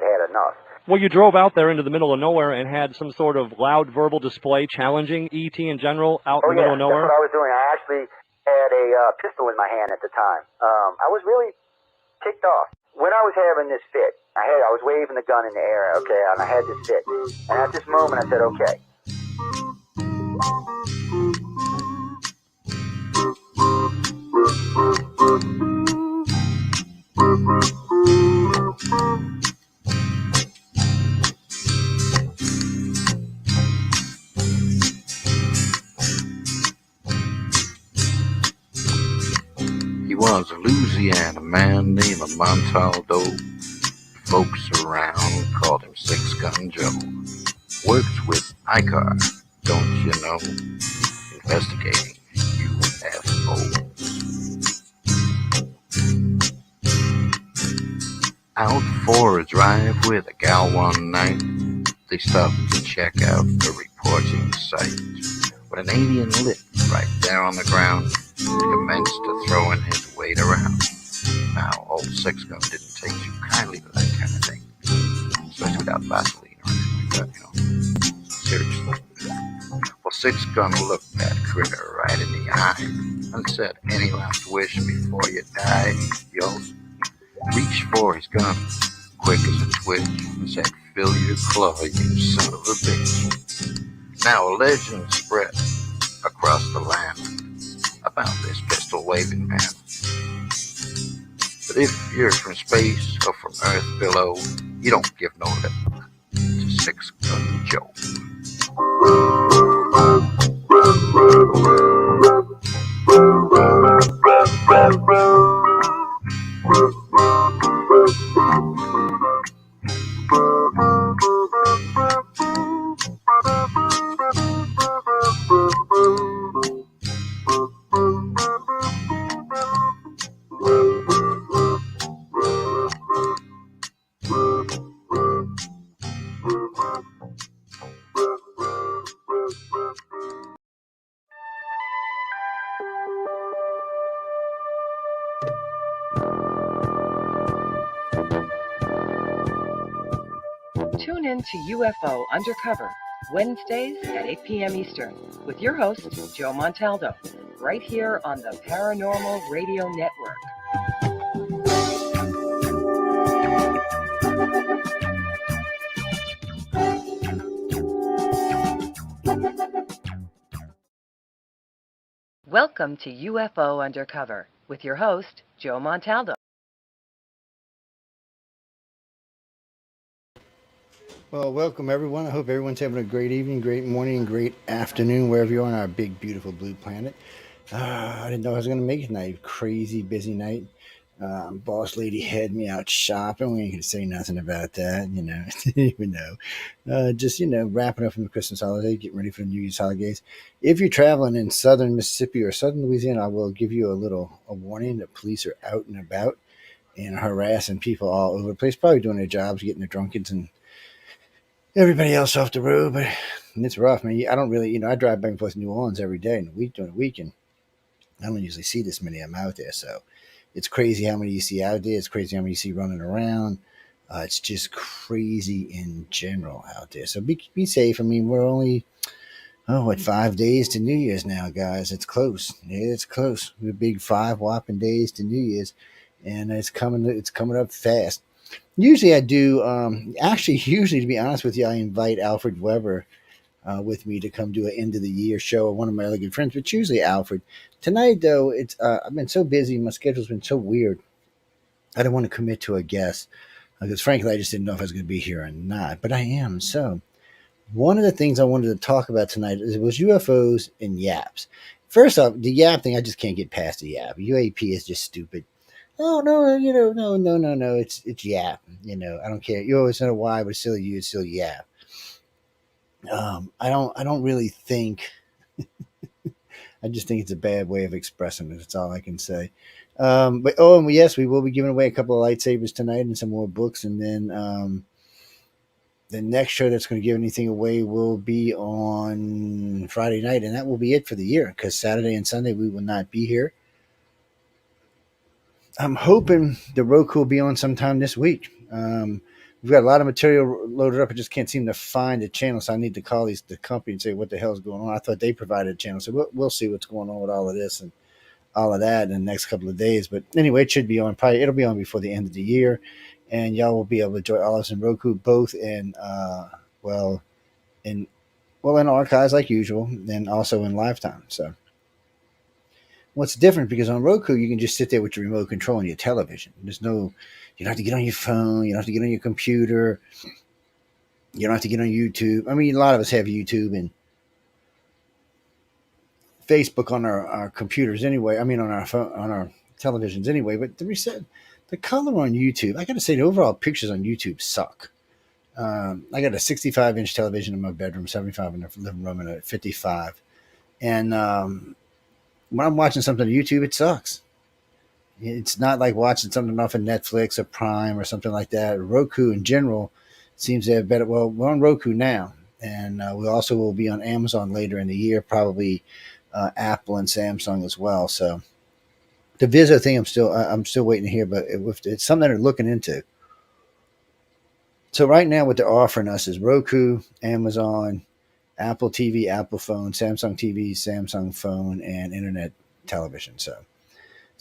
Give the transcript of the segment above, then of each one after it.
had had enough. Well, you drove out there into the middle of nowhere and had some sort of loud verbal display challenging ET in general out in the middle of nowhere? That's what I was doing. I actually had a pistol in my hand at the time. I was really ticked off. When I was having this fit, I was waving the gun in the air, okay, and I had this fit. And at this moment, I said, okay. He was a Louisiana man named Montaldo. Folks around called him Six Gun Joe. Works with ICAR, don't you know? Investigating UFOs. Out for a drive with a gal one night, they stopped to check out the reporting site. When an alien lit right there on the ground, he commenced to throwing his weight around. Now, old Six Gun didn't take too kindly to that kind of thing, especially without Vaseline or anything like that, Seriously. Well, Six Gun looked that critter right in the eye and said, "Any last wish before you die?" Yo, reached for his gun, quick as a twitch, and said, "Fill your claw, you son of a bitch." Now a legend spread across the land about this pistol-waving man. But if you're from space or from Earth below, you don't give no lip to Six Gun Joe. Tune in to UFO Undercover, Wednesdays at 8 p.m. Eastern, with your host, Joe Montaldo, right here on the Paranormal Radio Network. Welcome to UFO Undercover, with your host, Joe Montaldo. Well, welcome everyone. I hope everyone's having a great evening, great morning, great afternoon, wherever you are on our big, beautiful blue planet. I didn't know I was going to make it tonight. Crazy busy night. Boss lady had me out shopping. We ain't going to say nothing about that, Didn't even know. Just, wrapping up from the Christmas holiday, getting ready for the New Year's holidays. If you're traveling in southern Mississippi or southern Louisiana, I will give you a warning that police are out and about and harassing people all over the place, probably doing their jobs, getting the drunkards and everybody else off the road. But it's rough, man. I don't really, I drive back and forth to New Orleans every day during the weekend. I don't usually see this many of them out there, so it's crazy how many you see out there. It's crazy how many you see running around. It's just crazy in general out there. So be safe. I mean, we're only 5 days to New Year's now, guys. It's close. Yeah, it's close. We're big 5 whopping days to New Year's, and it's coming up fast. Usually I do. Usually, to be honest with you, I invite Alfred Weber with me to come do an end of the year show. One of my other good friends, but usually Alfred. Tonight, though, it's I've been so busy. My schedule's been so weird. I don't want to commit to a guest because, frankly, I just didn't know if I was going to be here or not. But I am. So, one of the things I wanted to talk about tonight was UFOs and yaps. First off, the yap thing, I just can't get past the yap. UAP is just stupid. Oh no, no. It's yap. I don't care. You always know why, but it's still you. It's still yap. I don't really think. I just think it's a bad way of expressing it. That's all I can say. And yes, we will be giving away a couple of lightsabers tonight and some more books, and then the next show that's going to give anything away will be on Friday night, and that will be it for the year. Because Saturday and Sunday we will not be here. I'm hoping the Roku will be on sometime this week. we've got a lot of material loaded up. I just can't seem to find a channel, so I need to call the company and say what the hell is going on. I thought they provided a channel, so we'll see what's going on with all of this and all of that in the next couple of days. But anyway, it should be on. Probably it'll be on before the end of the year, and y'all will be able to enjoy all of us in Roku, both in well in archives like usual, and also in lifetime. So what's different, because on Roku you can just sit there with your remote control and your television. There's no, you don't have to get on your phone, you don't have to get on your computer, you don't have to get on YouTube. I mean, a lot of us have YouTube and Facebook on our computers anyway. I mean, on our phone, on our televisions anyway. But the color on YouTube, I got to say, the overall pictures on YouTube suck. I got a 65-inch television in my bedroom, 75 in the living room, and a 55. And when I'm watching something on YouTube, it sucks. It's not like watching something off of Netflix or Prime or something like that. Roku in general seems to have better. Well, we're on Roku now, and we also will be on Amazon later in the year, probably Apple and Samsung as well. So the Vizio thing, I'm still waiting to hear, but it's something they're looking into. So right now, what they're offering us is Roku, Amazon, Apple TV, Apple phone, Samsung TV, Samsung phone, and internet television. So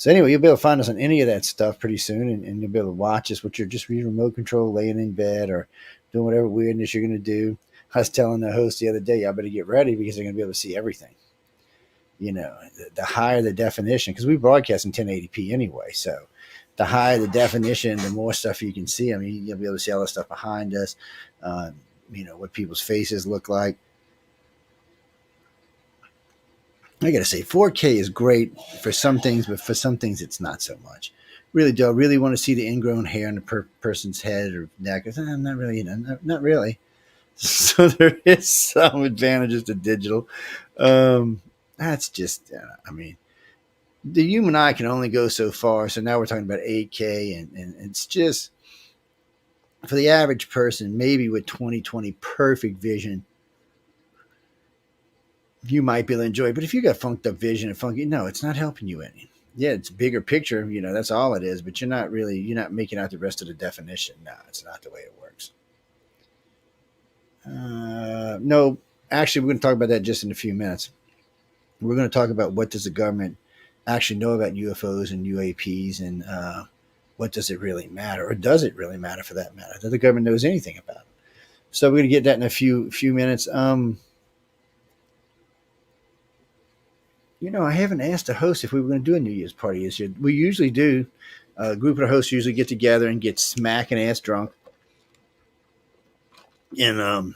anyway, you'll be able to find us on any of that stuff pretty soon, and you'll be able to watch us with your remote control, laying in bed or doing whatever weirdness you're going to do. I was telling the host the other day, I better get ready because they're going to be able to see everything. You know, the higher the definition, because we broadcast in 1080p anyway, so the higher the definition, the more stuff you can see. I mean, you'll be able to see all the stuff behind us, what people's faces look like. I got to say, 4K is great for some things, but for some things, it's not so much. Really, do I really want to see the ingrown hair on the person's head or neck? Not really, not really. So there is some advantages to digital. That's just, I mean, the human eye can only go so far. So now we're talking about 8K, and it's just, for the average person, maybe with 20/20 perfect vision, you might be able to enjoy it. But if you got funked up vision and funky, no, it's not helping you any. Yeah, it's a bigger picture, that's all it is, but you're not making out the rest of the definition. No, it's not the way it works. No, actually, we're going to talk about that just in a few minutes. We're going to talk about what does the government actually know about UFOs and UAPs, and what does it really matter, or does it really matter for that matter, that the government knows anything about it. So we're going to get that in a few minutes. I haven't asked the host if we were going to do a New Year's party this year. We usually do. A group of the hosts usually get together and get smacking ass drunk and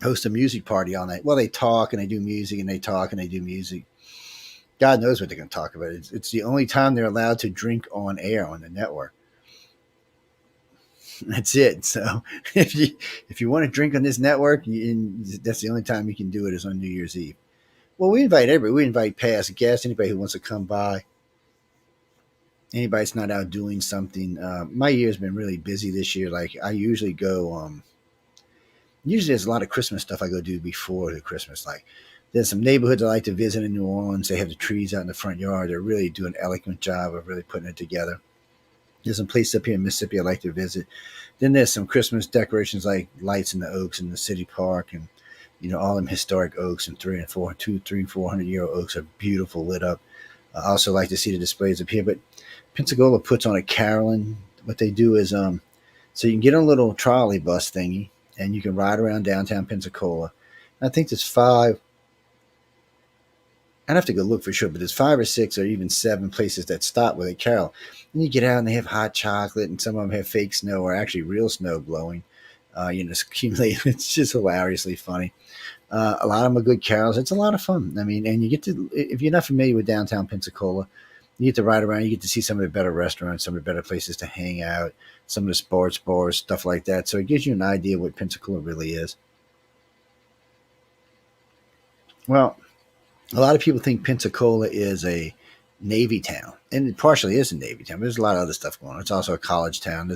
host a music party all night. Well, they talk and they do music, and they talk and they do music. God knows what they're going to talk about. It's the only time they're allowed to drink on air on the network. That's it. So if you want to drink on this network, that's the only time you can do it, is on New Year's Eve. Well, we invite everybody. We invite past guests, anybody who wants to come by, anybody that's not out doing something. My year's been really busy this year. Like, I usually go, usually there's a lot of Christmas stuff I go do before the Christmas. Like, there's some neighborhoods I like to visit in New Orleans. They have the trees out in the front yard. They're really doing an elegant job of really putting it together. There's some places up here in Mississippi I like to visit. Then there's some Christmas decorations like lights in the oaks in the city park, and all them historic oaks and 400-year-old oaks are beautiful, lit up. I also like to see the displays up here. But Pensacola puts on a caroling. What they do is, so you can get on a little trolley bus thingy, and you can ride around downtown Pensacola. And I think there's 5. I'd have to go look for sure, but there's 5 or 6 or even 7 places that stop where they carol. And you get out and they have hot chocolate, and some of them have fake snow or actually real snow blowing. It's accumulated. It's just hilariously funny. A lot of them are good carols. It's a lot of fun. I mean, and you get to, if you're not familiar with downtown Pensacola, you get to ride around. You get to see some of the better restaurants, some of the better places to hang out, some of the sports bars, stuff like that. So it gives you an idea what Pensacola really is. Well, a lot of people think Pensacola is a Navy town, and it partially is a Navy town. But there's a lot of other stuff going on. It's also a college town.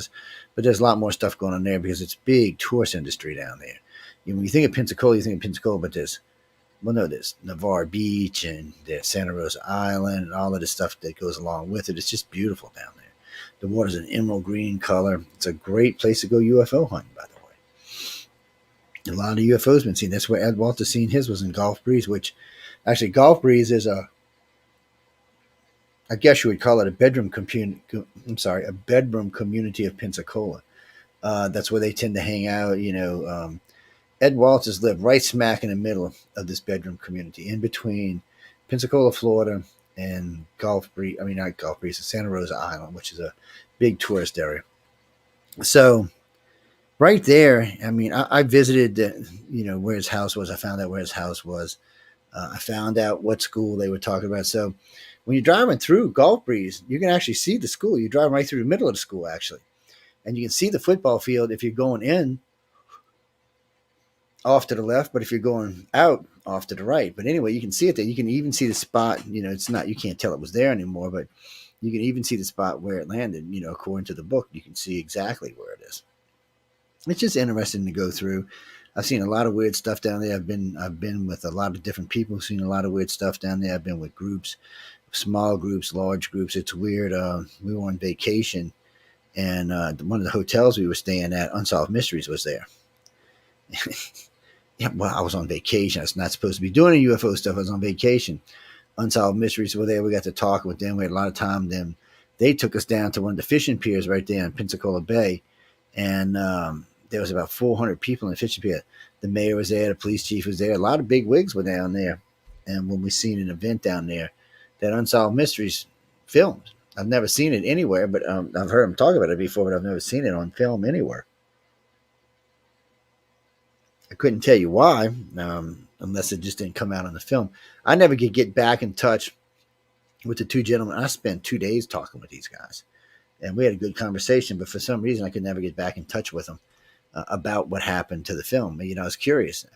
But there's a lot more stuff going on there because it's big tourist industry down there. When you think of Pensacola, you think of Pensacola, but there's Navarre Beach, and there's Santa Rosa Island, and all of the stuff that goes along with it. It's just beautiful down there. The water's an emerald green color. It's a great place to go UFO hunting, by the way. A lot of UFOs been seen. That's where Ed Walter seen his was in Gulf Breeze, which actually Gulf Breeze is I guess you would call it a bedroom community. I'm sorry, a bedroom community of Pensacola. That's where they tend to hang out. Ed Walters lived right smack in the middle of this bedroom community, in between Pensacola, Florida, and Gulf Breeze. I mean, not Gulf Breeze, Santa Rosa Island, which is a big tourist area. So, right there, I mean, I visited, where his house was. I found out where his house was. I found out what school they were talking about. So, when you're driving through Gulf Breeze, you can actually see the school. You drive right through the middle of the school, actually. And you can see the football field if you're going in off to the left, but if you're going out off to the right. But anyway, you can see it there. You can even see the spot. It's not, you can't tell it was there anymore, but you can even see the spot where it landed. According to the book, you can see exactly where it is. It's just interesting to go through. I've seen a lot of weird stuff down there. I've been with a lot of different people, seen a lot of weird stuff down there. I've been with groups, small groups, large groups. It's weird. We were on vacation, and one of the hotels we were staying at, Unsolved Mysteries, was there. Yeah, well, I was on vacation. I was not supposed to be doing the UFO stuff. I was on vacation. Unsolved Mysteries were there. We got to talk with them. We had a lot of time. Then they took us down to one of the fishing piers right there in Pensacola Bay, and there was about 400 people in the fishing pier. The mayor was there. The police chief was there. A lot of big wigs were down there. And when we seen an event down there, that Unsolved Mysteries filmed. I've never seen it anywhere, but I've heard them talk about it before, but I've never seen it on film anywhere. I couldn't tell you why, unless it just didn't come out on the film. I never could get back in touch with the two gentlemen. I spent 2 days talking with these guys, and we had a good conversation, but for some reason I could never get back in touch with them about what happened to the film. I was curious.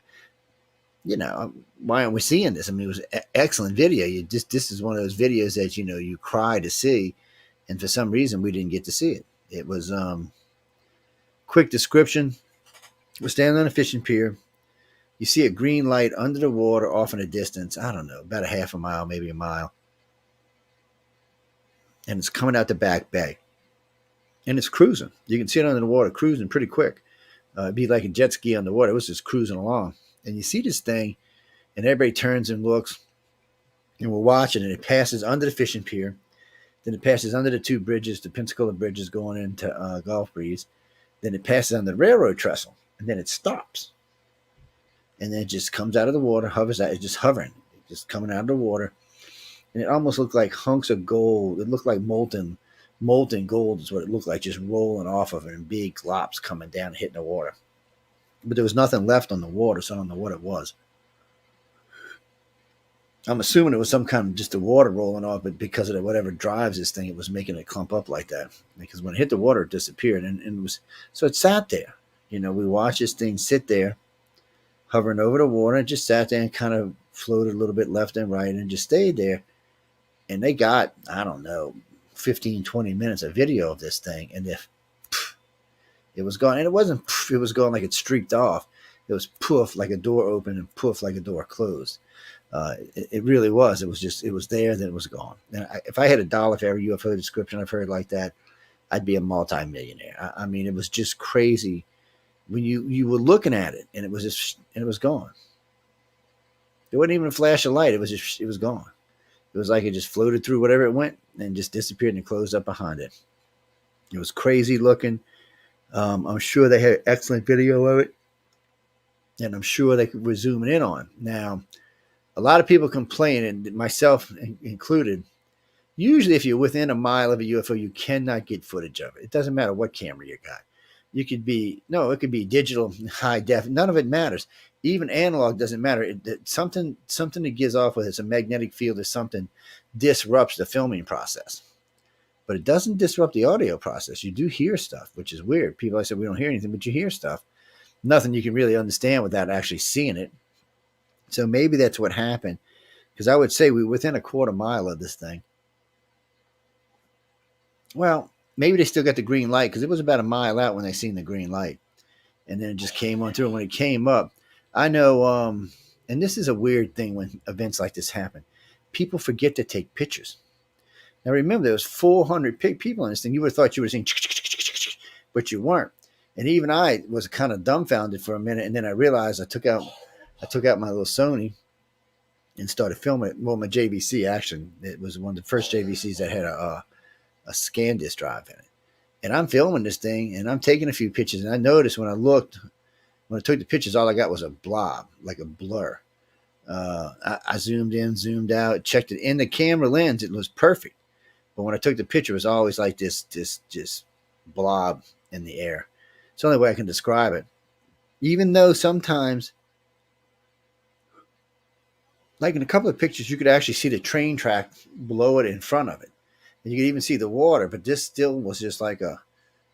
Why aren't we seeing this? I mean, it was an excellent video. This is one of those videos that, you cry to see, and for some reason we didn't get to see it. It was quick description. We're standing on a fishing pier. You see a green light under the water off in the distance. I don't know, about a half a mile, maybe a mile. And it's coming out the back bay. And it's cruising. You can see it under the water, cruising pretty quick. It'd be like a jet ski on the water. It was just cruising along. And you see this thing, and everybody turns and looks. And we're watching, and it passes under the fishing pier. Then it passes under the two bridges, the Pensacola bridges going into Gulf Breeze. Then it passes on the railroad trestle. And then it stops. And then it just comes out of the water, hovers out. It's just hovering, just coming out of the water. And it almost looked like hunks of gold. It looked like molten gold is what it looked like, just rolling off of it in big glops coming down and hitting the water. But there was nothing left on the water, so I don't know what it was. I'm assuming it was some kind of just the water rolling off, but because of whatever drives this thing, it was making it clump up like that. Because when it hit the water, it disappeared. And it was, so it sat there. We watched this thing sit there, hovering over the water, and just sat there and kind of floated a little bit left and right and just stayed there. And they got, I don't know, 15, 20 minutes of video of this thing. And if it was gone, and it wasn't, it was gone like it streaked off. It was poof, like a door opened, and poof, like a door closed. It really was. It was just, it was there, then it was gone. And if I had $1 for every UFO description I've heard like that, I'd be a multi-millionaire. I mean, it was just crazy. When you were looking at it, and it was just, and it was gone. There wasn't even a flash of light. It was gone. It was like it just floated through whatever it went and just disappeared and closed up behind it. It was crazy looking. I'm sure they had excellent video of it, and I'm sure they were zooming in on. Now, a lot of people complain, and myself included. Usually, if you're within a mile of a UFO, you cannot get footage of it. It doesn't matter what camera you got. It could be digital, high def. None of it matters. Even analog doesn't matter. Something that gives off with it's a magnetic field or something disrupts the filming process. But it doesn't disrupt the audio process. You do hear stuff, which is weird. People, I said, we don't hear anything, but you hear stuff. Nothing you can really understand without actually seeing it. So maybe that's what happened. Because I would say we were within a quarter mile of this thing. Well, maybe they still got the green light, because it was about a mile out when they seen the green light. And then it just came on through. And when it came up, I know, and this is a weird thing when events like this happen. People forget to take pictures. Now remember, there was 400 people in this thing. You would have thought you were seeing, but you weren't. And even I was kind of dumbfounded for a minute, and then I realized I took out my little Sony and started filming it. Well, my JVC actually, it was one of the first JVCs that had a scan disk drive in it. And I'm filming this thing, and I'm taking a few pictures, and I noticed when I took the pictures, all I got was a blob, like a blur. I zoomed in, zoomed out, checked it in the camera lens. It was perfect. But when I took the picture, it was always like this just blob in the air. It's the only way I can describe it. Even though sometimes, like in a couple of pictures, you could actually see the train track below it in front of it. And you could even see the water, but this still was just like a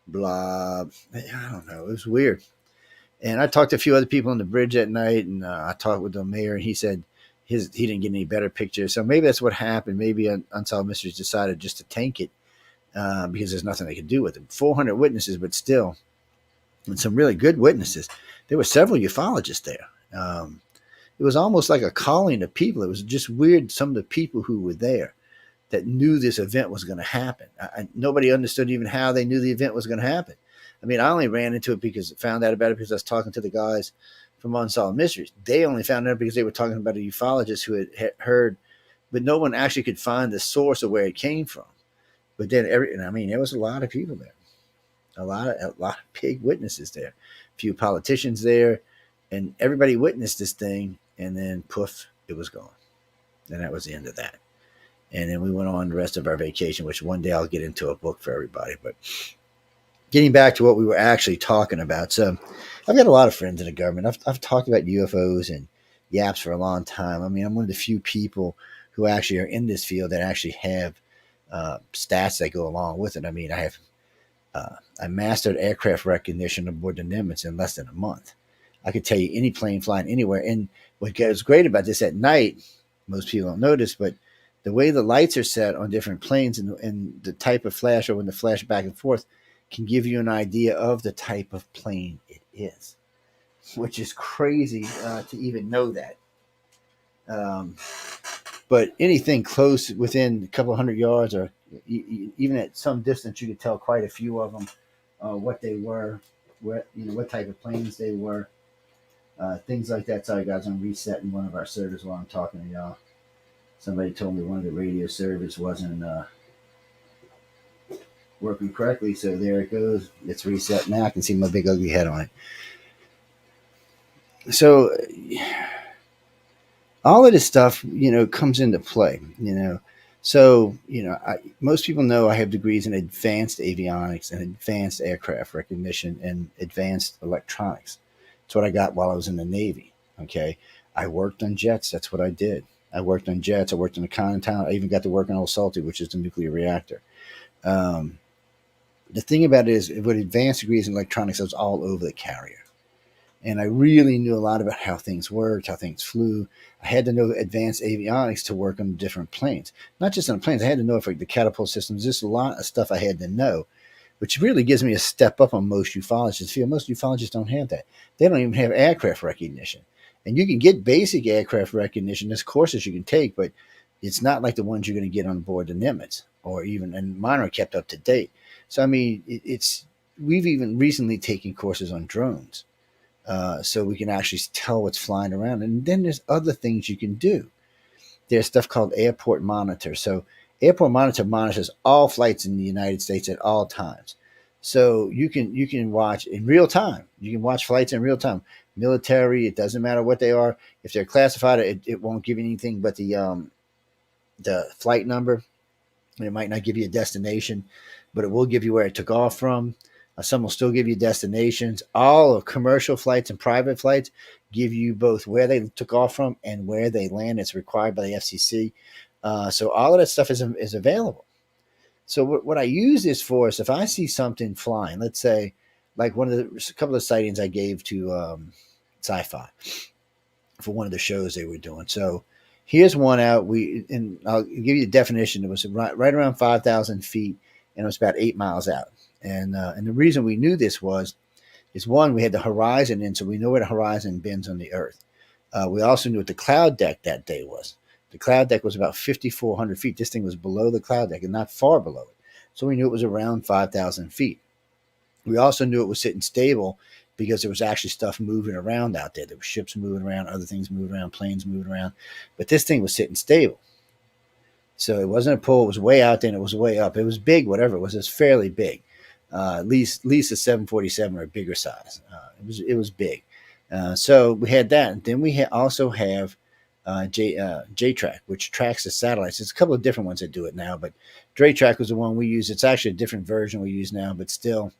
blob. I don't know. It was weird. And I talked to a few other people on the bridge that night, and I talked with the mayor, and he said he didn't get any better pictures. So maybe that's what happened. Maybe Unsolved Mysteries decided just to tank it because there's nothing they could do with it. 400 witnesses, but still, and some really good witnesses. There were several ufologists there. It was almost like a calling of people. It was just weird, some of the people who were there that knew this event was going to happen. Nobody understood even how they knew the event was going to happen. I mean, I only ran into it found out about it because I was talking to the guys from Unsolved Mysteries. They only found out because they were talking about a ufologist who had heard, but no one actually could find the source of where it came from. But then there was a lot of people there, a lot of big witnesses there, a few politicians there, and everybody witnessed this thing. And then poof, it was gone. And that was the end of that. And then we went on the rest of our vacation, which one day I'll get into a book for everybody. But getting back to what we were actually talking about. So I've got a lot of friends in the government. I've talked about UFOs and YAPs for a long time. I mean, I'm one of the few people who actually are in this field that actually have stats that go along with it. I mean, I mastered aircraft recognition aboard the Nimitz in less than a month. I could tell you any plane flying anywhere. And what was great about this at night, most people don't notice, but the way the lights are set on different planes and the type of flash, or when the flash back and forth, can give you an idea of the type of plane it is, which is crazy to even know that. But anything close within a couple hundred yards, or even at some distance, you could tell quite a few of them what they were, what type of planes they were. Things like that. Sorry, guys, I'm resetting one of our servers while I'm talking to y'all. Somebody told me one of the radio servers wasn't working correctly, so there it goes. It's reset now. I can see my big ugly head on it. So all of this stuff, comes into play. So most people know I have degrees in advanced avionics and advanced aircraft recognition and advanced electronics. That's what I got while I was in the Navy. Okay. I worked on jets. That's what I did. I worked on jets. I worked on the Continental. I even got to work on Old Salty, which is the nuclear reactor. The thing about it is, with advanced degrees in electronics, I was all over the carrier. And I really knew a lot about how things worked, how things flew. I had to know advanced avionics to work on different planes. Not just on the planes. I had to know for the catapult systems. Just a lot of stuff I had to know, which really gives me a step up on most ufologists. Most ufologists don't have that. They don't even have aircraft recognition. And you can get basic aircraft recognition. There's courses you can take, but it's not like the ones you're going to get on board the Nimitz, and mine are kept up to date. So, I mean, we've even recently taken courses on drones. So we can actually tell what's flying around. And then there's other things you can do. There's stuff called airport monitor. So airport monitor monitors all flights in the United States at all times. So you can watch in real time. You can watch flights in real time. Military, it doesn't matter what they are. If they're classified, it won't give you anything but the flight number. It might not give you a destination, but it will give you where it took off from. Some will still give you destinations. All of commercial flights and private flights give you both where they took off from and where they land. It's required by the FCC. So all of that stuff is available. So what I use this for is if I see something flying, let's say like a couple of sightings I gave to Sci-Fi for one of the shows they were doing. So here's one out. And I'll give you the definition. It was right around 5,000 feet, and it was about 8 miles out. And the reason we knew this is one, we had the horizon in, so we know where the horizon bends on the Earth. We also knew what the cloud deck that day was. The cloud deck was about 5,400 feet. This thing was below the cloud deck and not far below it. So we knew it was around 5,000 feet. We also knew it was sitting stable because there was actually stuff moving around out there. There were ships moving around, other things moving around, planes moving around. But this thing was sitting stable. So it wasn't a pull. It was way out there and it was way up. It was big, whatever it was. It was fairly big. At least a 747 or a bigger size. It was big. So we had that. And then we also have J-Track, which tracks the satellites. There's a couple of different ones that do it now, but J-Track was the one we use. It's actually a different version we use now, but still,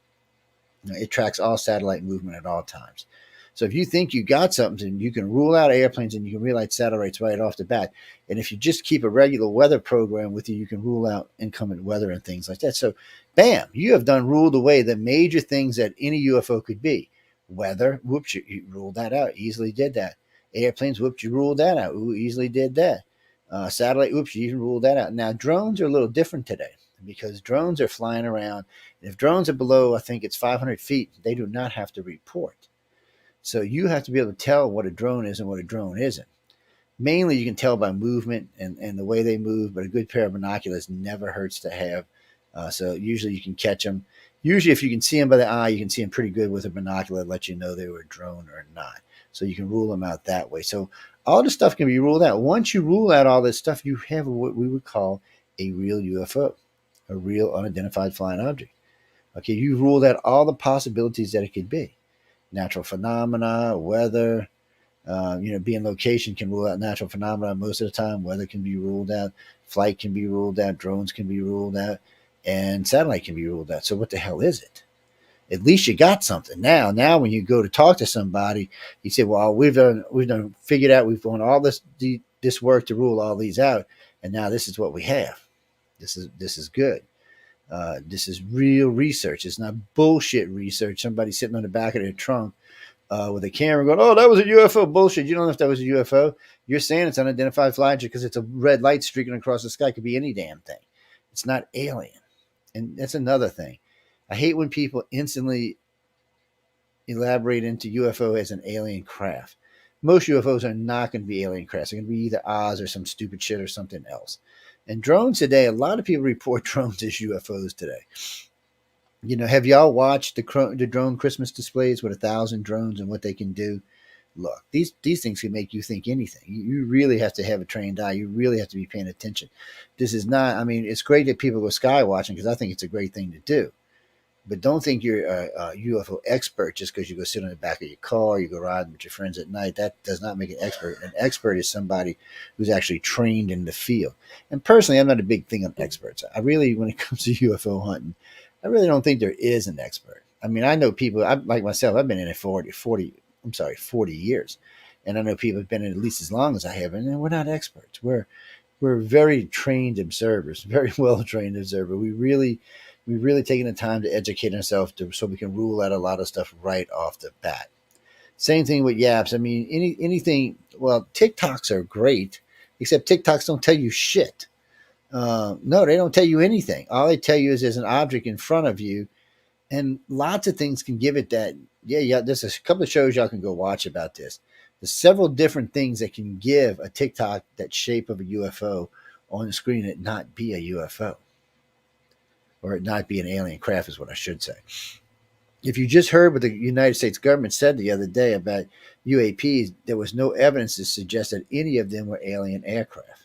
it tracks all satellite movement at all times. So if you think you got something, you can rule out airplanes and you can rule out satellites right off the bat. And if you just keep a regular weather program with you, you can rule out inclement weather and things like that. So, bam, you have ruled away the major things that any UFO could be. Weather, whoops, you ruled that out. Easily did that. Airplanes, whoops, you ruled that out. Ooh, easily did that. Satellite, whoops, you even ruled that out. Now, drones are a little different today because drones are flying around. If drones are below, I think it's 500 feet, they do not have to report. So you have to be able to tell what a drone is and what a drone isn't. Mainly, you can tell by movement and the way they move, but a good pair of binoculars never hurts to have. So usually you can catch them. Usually, if you can see them by the eye, you can see them pretty good with a binocular to let you know they were a drone or not. So you can rule them out that way. So all this stuff can be ruled out. Once you rule out all this stuff, you have what we would call a real UFO, a real unidentified flying object. Okay, you've ruled out all the possibilities that it could be. Natural phenomena, weather, being location can rule out natural phenomena most of the time. Weather can be ruled out. Flight can be ruled out. Drones can be ruled out. And satellite can be ruled out. So what the hell is it? At least you got something. Now when you go to talk to somebody, you say, well, we've figured out, we've done all this work to rule all these out. And now this is what we have. This is good. This is real research. It's not bullshit research. Somebody sitting on the back of their trunk with a camera going, oh, that was a UFO. Bullshit. You don't know if that was a UFO. You're saying it's unidentified flying object because it's a red light streaking across the sky. It could be any damn thing. It's not alien. And that's another thing. I hate when people instantly elaborate into UFO as an alien craft. Most UFOs are not going to be alien crafts. They're going to be either Oz or some stupid shit or something else. And drones today, a lot of people report drones as UFOs today. Have y'all watched the drone Christmas displays with 1,000 drones and what they can do? Look, these things can make you think anything. You really have to have a trained eye. You really have to be paying attention. This is not, it's great that people go sky watching because I think it's a great thing to do. But don't think you're a UFO expert just because you go sit on the back of your car, you go riding with your friends at night. That does not make an expert. An expert is somebody who's actually trained in the field. And personally, I'm not a big thing on experts. I really, when it comes to UFO hunting, I really don't think there is an expert. I know people, like myself, I've been in it 40 years. And I know people have been in it at least as long as I have. And we're not experts. We're very trained observers, very well-trained observers. We've really taken the time to educate ourselves so we can rule out a lot of stuff right off the bat. Same thing with yaps. Anything. Well, TikToks are great, except TikToks don't tell you shit. No, they don't tell you anything. All they tell you is there's an object in front of you, and lots of things can give it that. Yeah. There's a couple of shows y'all can go watch about this. There's several different things that can give a TikTok that shape of a UFO on the screen and not be a UFO. Or it not be an alien craft is what I should say. If you just heard what the United States government said the other day about UAPs, there was no evidence to suggest that any of them were alien aircraft.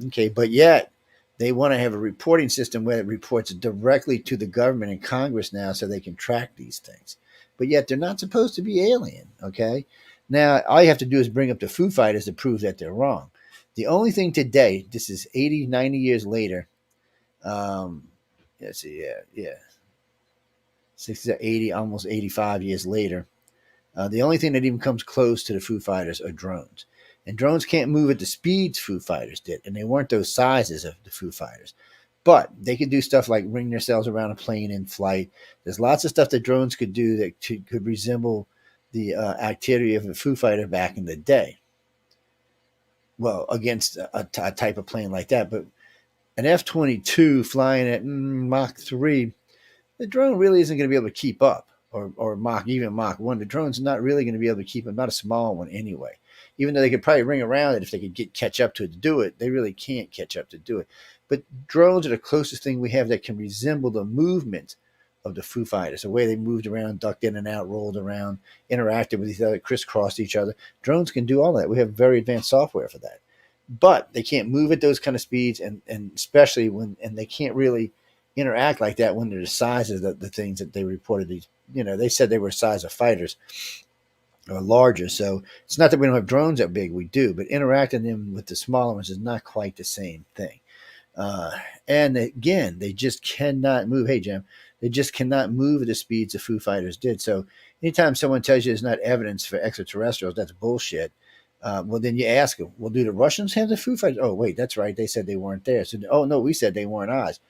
Okay, but yet they want to have a reporting system where it reports directly to the government and Congress now so they can track these things. But yet they're not supposed to be alien, okay? Now, all you have to do is bring up the Foo Fighters to prove that they're wrong. The only thing today, this is 80, 90 years later, 60, 80, almost 85 years later. The only thing that even comes close to the Foo Fighters are drones. And drones can't move at the speeds Foo Fighters did, and they weren't those sizes of the Foo Fighters. But they could do stuff like ring themselves around a plane in flight. There's lots of stuff that drones could do that could resemble the activity of a Foo Fighter back in the day. Well, against a type of plane like that. But an F-22 flying at Mach 3, the drone really isn't going to be able to keep up. or Mach 1. The drone's not really going to be able to keep them, not a small one anyway. Even though they could probably ring around it if they could catch up to it to do it, they really can't catch up to do it. But drones are the closest thing we have that can resemble the movement of the Foo Fighters, the way they moved around, ducked in and out, rolled around, interacted with each other, crisscrossed each other. Drones can do all that. We have very advanced software for that. But they can't move at those kind of speeds, and especially when, and they can't really interact like that when they're the size of the things that they reported. These, they said they were the size of fighters or larger. So it's not that we don't have drones that big, we do, but interacting them with the smaller ones is not quite the same thing. And again, they just cannot move. Hey, Jim, they just cannot move at the speeds the Foo Fighters did. So anytime someone tells you there's not evidence for extraterrestrials, that's bullshit. Well, then you ask them, well, do the Russians have the Foo Fighters? Oh, wait, that's right. They said they weren't there. So, oh, no, we said they weren't ours.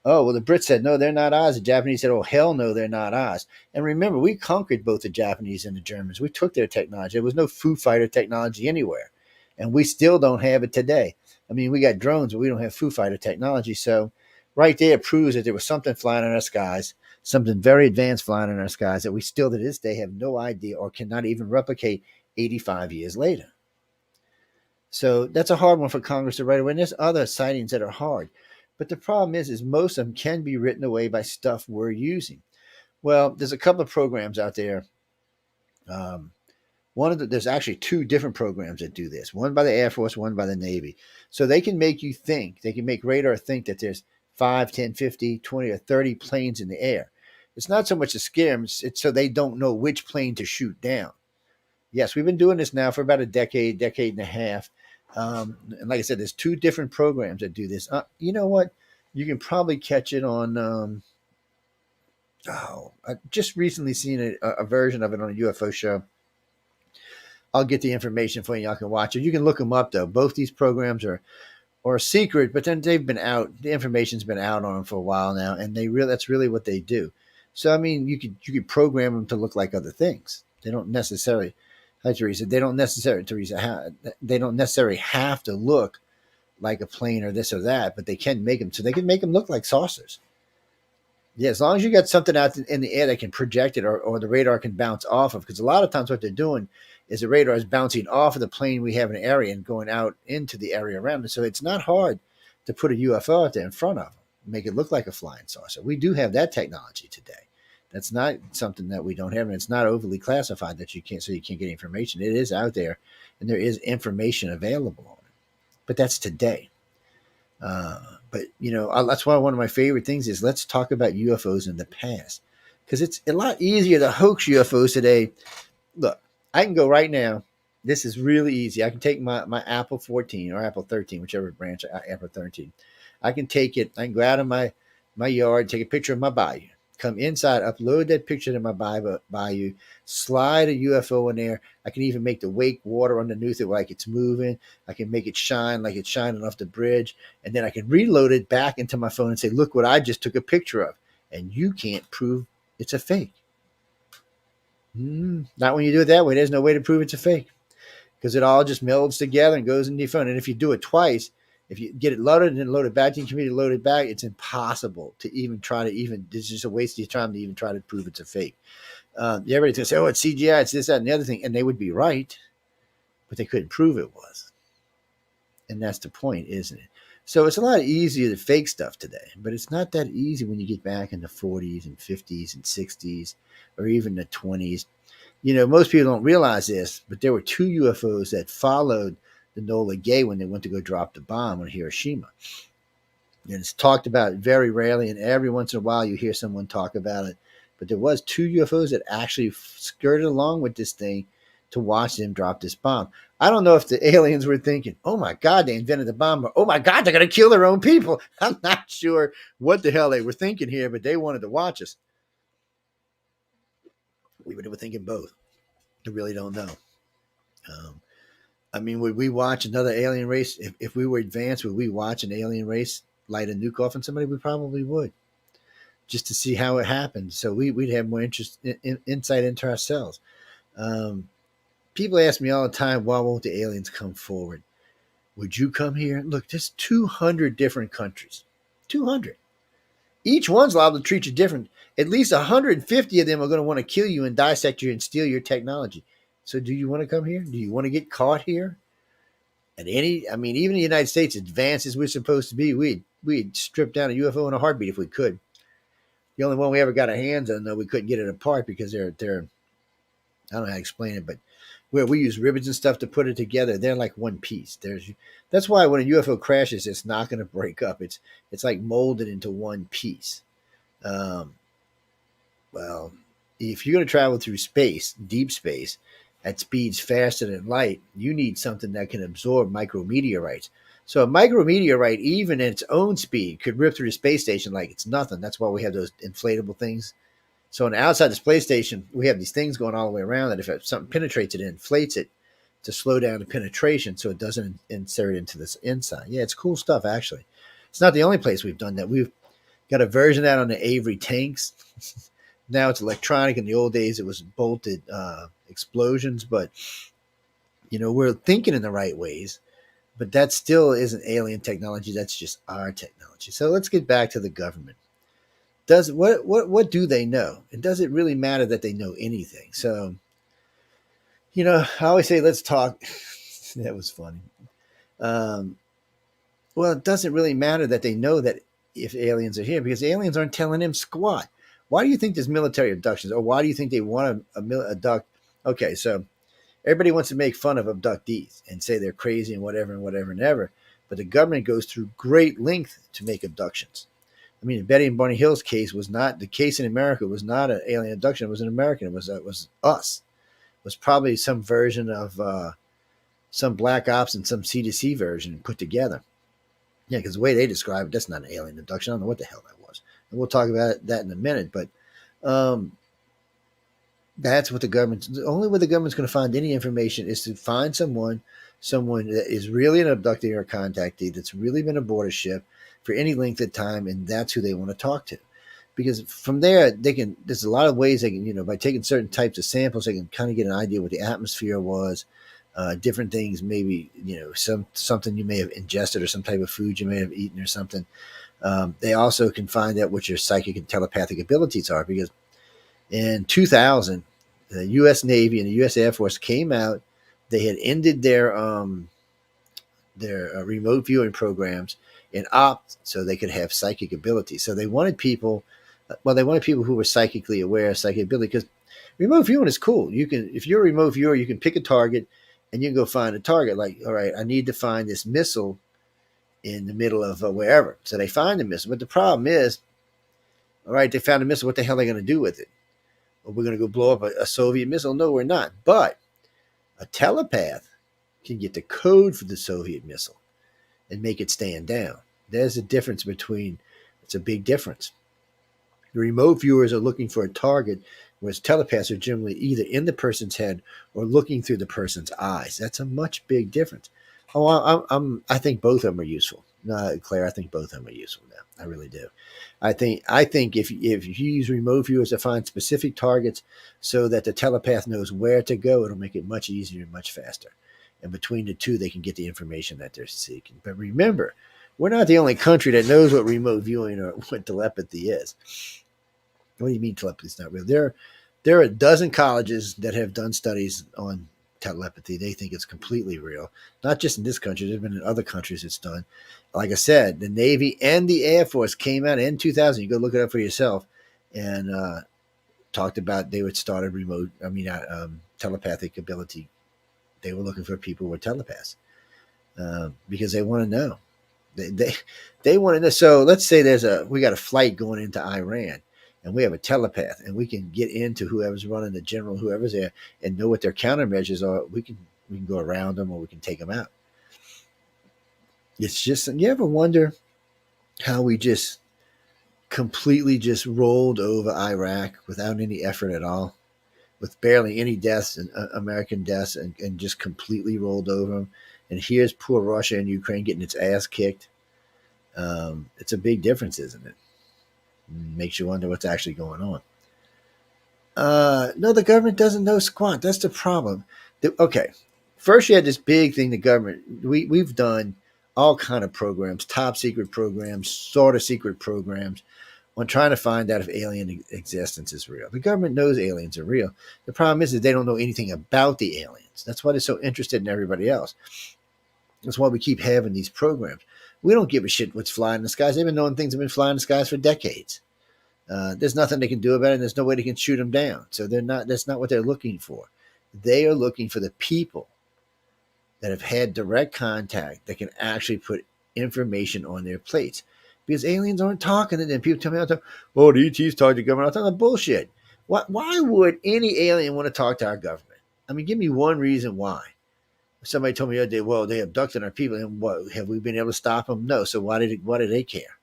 Oh, well, the Brits said, no, they're not ours. The Japanese said, oh, hell no, they're not ours. And remember, we conquered both the Japanese and the Germans. We took their technology. There was no Foo Fighter technology anywhere. And we still don't have it today. I mean, we got drones, but we don't have Foo Fighter technology. So right there proves that there was something flying in our skies, something very advanced flying in our skies that we still to this day have no idea or cannot even replicate 85 years later. So that's a hard one for Congress to write away. And there's other sightings that are hard. But the problem is most of them can be written away by stuff we're using. Well, there's a couple of programs out there. There's actually two different programs that do this. One by the Air Force, one by the Navy. So they can make you think, they can make radar think that there's 5, 10, 50, 20, or 30 planes in the air. It's not so much to scare them, it's so they don't know which plane to shoot down. Yes, we've been doing this now for about a decade and a half. And like I said, there's two different programs that do this. You know what? You can probably catch it on. I just recently seen a version of it on a UFO show. I'll get the information for you. Y'all can watch it. You can look them up though. Both these programs are secret, but then they've been out. The information's been out on them for a while now, and that's really what they do. So I mean, you could program them to look like other things. They don't necessarily. Hi, Teresa. They don't necessarily have to look like a plane or this or that, but they can make them so they can make them look like saucers. Yeah, as long as you got something out in the air that can project it or the radar can bounce off of, because a lot of times what they're doing is the radar is bouncing off of the plane we have in an area and going out into the area around it. So it's not hard to put a UFO out there in front of them, make it look like a flying saucer. We do have that technology today. That's not something that we don't have, and it's not overly classified that you can't get information. It is out there, and there is information available on it. But that's today. But that's why one of my favorite things is let's talk about UFOs in the past, because it's a lot easier to hoax UFOs today. Look, I can go right now. This is really easy. I can take my Apple 14 or Apple 13, whichever branch, Apple 13. I can take it. I can go out of my yard, take a picture of my bayou. Come inside, upload that picture to my bayou, slide a UFO in there. I can even make the wake water underneath it like it's moving. I can make it shine like it's shining off the bridge. And then I can reload it back into my phone and say, look what I just took a picture of. And you can't prove it's a fake. Not when you do it that way. There's no way to prove it's a fake, because it all just melds together and goes into your phone. And if you do it twice, if you get it loaded and then load it back to your computer, load it back, it's impossible to even it's just a waste of your time to even try to prove it's a fake. Everybody's going to say, oh, it's CGI, it's this, that, and the other thing. And they would be right, but they couldn't prove it was. And that's the point, isn't it? So it's a lot easier to fake stuff today, but it's not that easy when you get back in the 40s and 50s and 60s or even the 20s. Most people don't realize this, but there were two UFOs that followed the Enola Gay when they went to go drop the bomb on Hiroshima. And it's talked about very rarely, and every once in a while you hear someone talk about it. But there was two UFOs that actually skirted along with this thing to watch them drop this bomb. I don't know if the aliens were thinking, oh my God, they invented the bomb, or oh my God, they're going to kill their own people. I'm not sure what the hell they were thinking here, but they wanted to watch us. We were thinking both. I really don't know. Would we watch another alien race? If we were advanced, would we watch an alien race light a nuke off on somebody? We probably would, just to see how it happened. So we'd have more insight into ourselves. People ask me all the time, why won't the aliens come forward? Would you come here? Look, there's 200 different countries. 200. Each one's liable to treat you different. At least 150 of them are going to want to kill you and dissect you and steal your technology. So do you want to come here? Do you want to get caught here? Even the United States, advanced as we're supposed to be, we'd strip down a UFO in a heartbeat if we could. The only one we ever got our hands on, though, we couldn't get it apart because they're I don't know how to explain it, but where we use ribbons and stuff to put it together, they're like one piece. That's why when a UFO crashes, it's not going to break up. It's like molded into one piece. Um, well, if you're going to travel through space, deep space, at speeds faster than light, you need something that can absorb micrometeorites. So a micrometeorite, even at its own speed, could rip through the space station like it's nothing. That's why we have those inflatable things. So on the outside of the space station, we have these things going all the way around that if something penetrates it, it inflates it to slow down the penetration so it doesn't insert into this inside. Yeah, it's cool stuff, actually. It's not the only place we've done that. We've got a version of that on the Avery tanks. Now it's electronic. In the old days, it was bolted explosions. But, we're thinking in the right ways. But that still isn't alien technology. That's just our technology. So let's get back to the government. What do they know? And does it really matter that they know anything? So, I always say, let's talk. That was funny. Well, it doesn't really matter that they know that if aliens are here, because the aliens aren't telling them squat. Why do you think there's military abductions? Or why do you think they want to abduct? Okay, so everybody wants to make fun of abductees and say they're crazy and whatever and whatever and ever. But the government goes through great length to make abductions. I mean, Betty and Barney Hill's case was not the case in America. Was not an alien abduction. It was an American. It was us. It was probably some version of some black ops and some C2C version put together. Yeah, because the way they describe it, that's not an alien abduction. I don't know what the hell that was. And we'll talk about that in a minute. But that's what the only way the government's going to find any information is to find someone that is really an abductee or a contactee that's really been aboard a ship for any length of time, and that's who they want to talk to. Because from there, there's a lot of ways they can, by taking certain types of samples, they can kind of get an idea what the atmosphere was, different things, maybe, something you may have ingested or some type of food you may have eaten or something. They also can find out what your psychic and telepathic abilities are, because in 2000, the U.S. Navy and the U.S. Air Force came out. They had ended their remote viewing programs and opt so they could have psychic ability. So they wanted people, who were psychically aware of psychic ability, because remote viewing is cool. If you're a remote viewer, you can pick a target and you can go find a target. Like, all right, I need to find this missile in the middle of wherever. So they find the missile. But the problem is, all right, they found a missile. What the hell are they going to do with it? Well, we're going to go blow up a Soviet missile? No, we're not. But a telepath can get the code for the Soviet missile and make it stand down. There's a difference it's a big difference. The remote viewers are looking for a target, whereas telepaths are generally either in the person's head or looking through the person's eyes. That's a much big difference. I think both of them are useful. No, Claire, I think both of them are useful now. I really do. I think if you use remote viewers to find specific targets so that the telepath knows where to go, it'll make it much easier and much faster. And between the two, they can get the information that they're seeking. But remember, we're not the only country that knows what remote viewing or what telepathy is. What do you mean telepathy is not real? There are a dozen colleges that have done studies on telepathy. They think it's completely real. Not just in this country. There's been in other countries it's done. Like I said, the Navy and the Air Force came out in 2000. You go look it up for yourself, and talked about they would start a telepathic ability. They were looking for people who were telepaths because they want to know. They want to know. So let's say we got a flight going into Iran, and we have a telepath, and we can get into whoever's running the general, whoever's there, and know what their countermeasures are. We can go around them, or we can take them out. It's just, you ever wonder how we just completely just rolled over Iraq without any effort at all, with barely any deaths and American deaths, and just completely rolled over them. And here's poor Russia and Ukraine getting its ass kicked. It's a big difference, isn't it? Makes you wonder what's actually going on. No, the government doesn't know squat. That's the problem. Okay, first you had this big thing. The government, we've done all kind of programs, top secret programs, sort of secret programs, on trying to find out if alien existence is real. The government knows aliens are real. The problem is that they don't know anything about the aliens. That's why they're so interested in everybody else. That's why we keep having these programs. We don't give a shit what's flying in the skies. They've been knowing things have been flying in the skies for decades. There's nothing they can do about it, and there's no way they can shoot them down. So they're not. That's not what they're looking for. They are looking for the people that have had direct contact that can actually put information on their plates. Because aliens aren't talking to them. People tell me all the time, "Oh, the ETs talk to the government." I'm talking bullshit. Why would any alien want to talk to our government? I mean, give me one reason why. Somebody told me the other day, well, they abducted our people, and what, have we been able to stop them? No. So why do they care?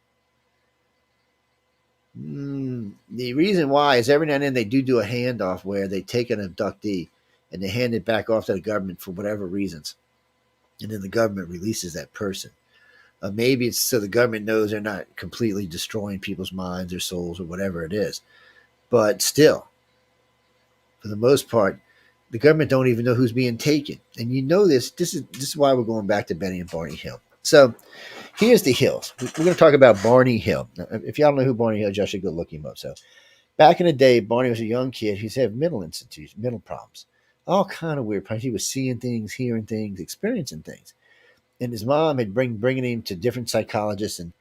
The reason why is every now and then they do a handoff where they take an abductee and they hand it back off to the government for whatever reasons, and then the government releases that person. Maybe it's so the government knows they're not completely destroying people's minds or souls or whatever it is. But still, for the most part, the government don't even know who's being taken. And you know this. This is why we're going back to Benny and Barney Hill. So here's the Hills. We're going to talk about Barney Hill. Now, if y'all don't know who Barney Hill is, y'all should go look him up. So back in the day, Barney was a young kid who's had mental problems, all kind of weird problems. He was seeing things, hearing things, experiencing things. And his mom had bringing him to different psychologists, and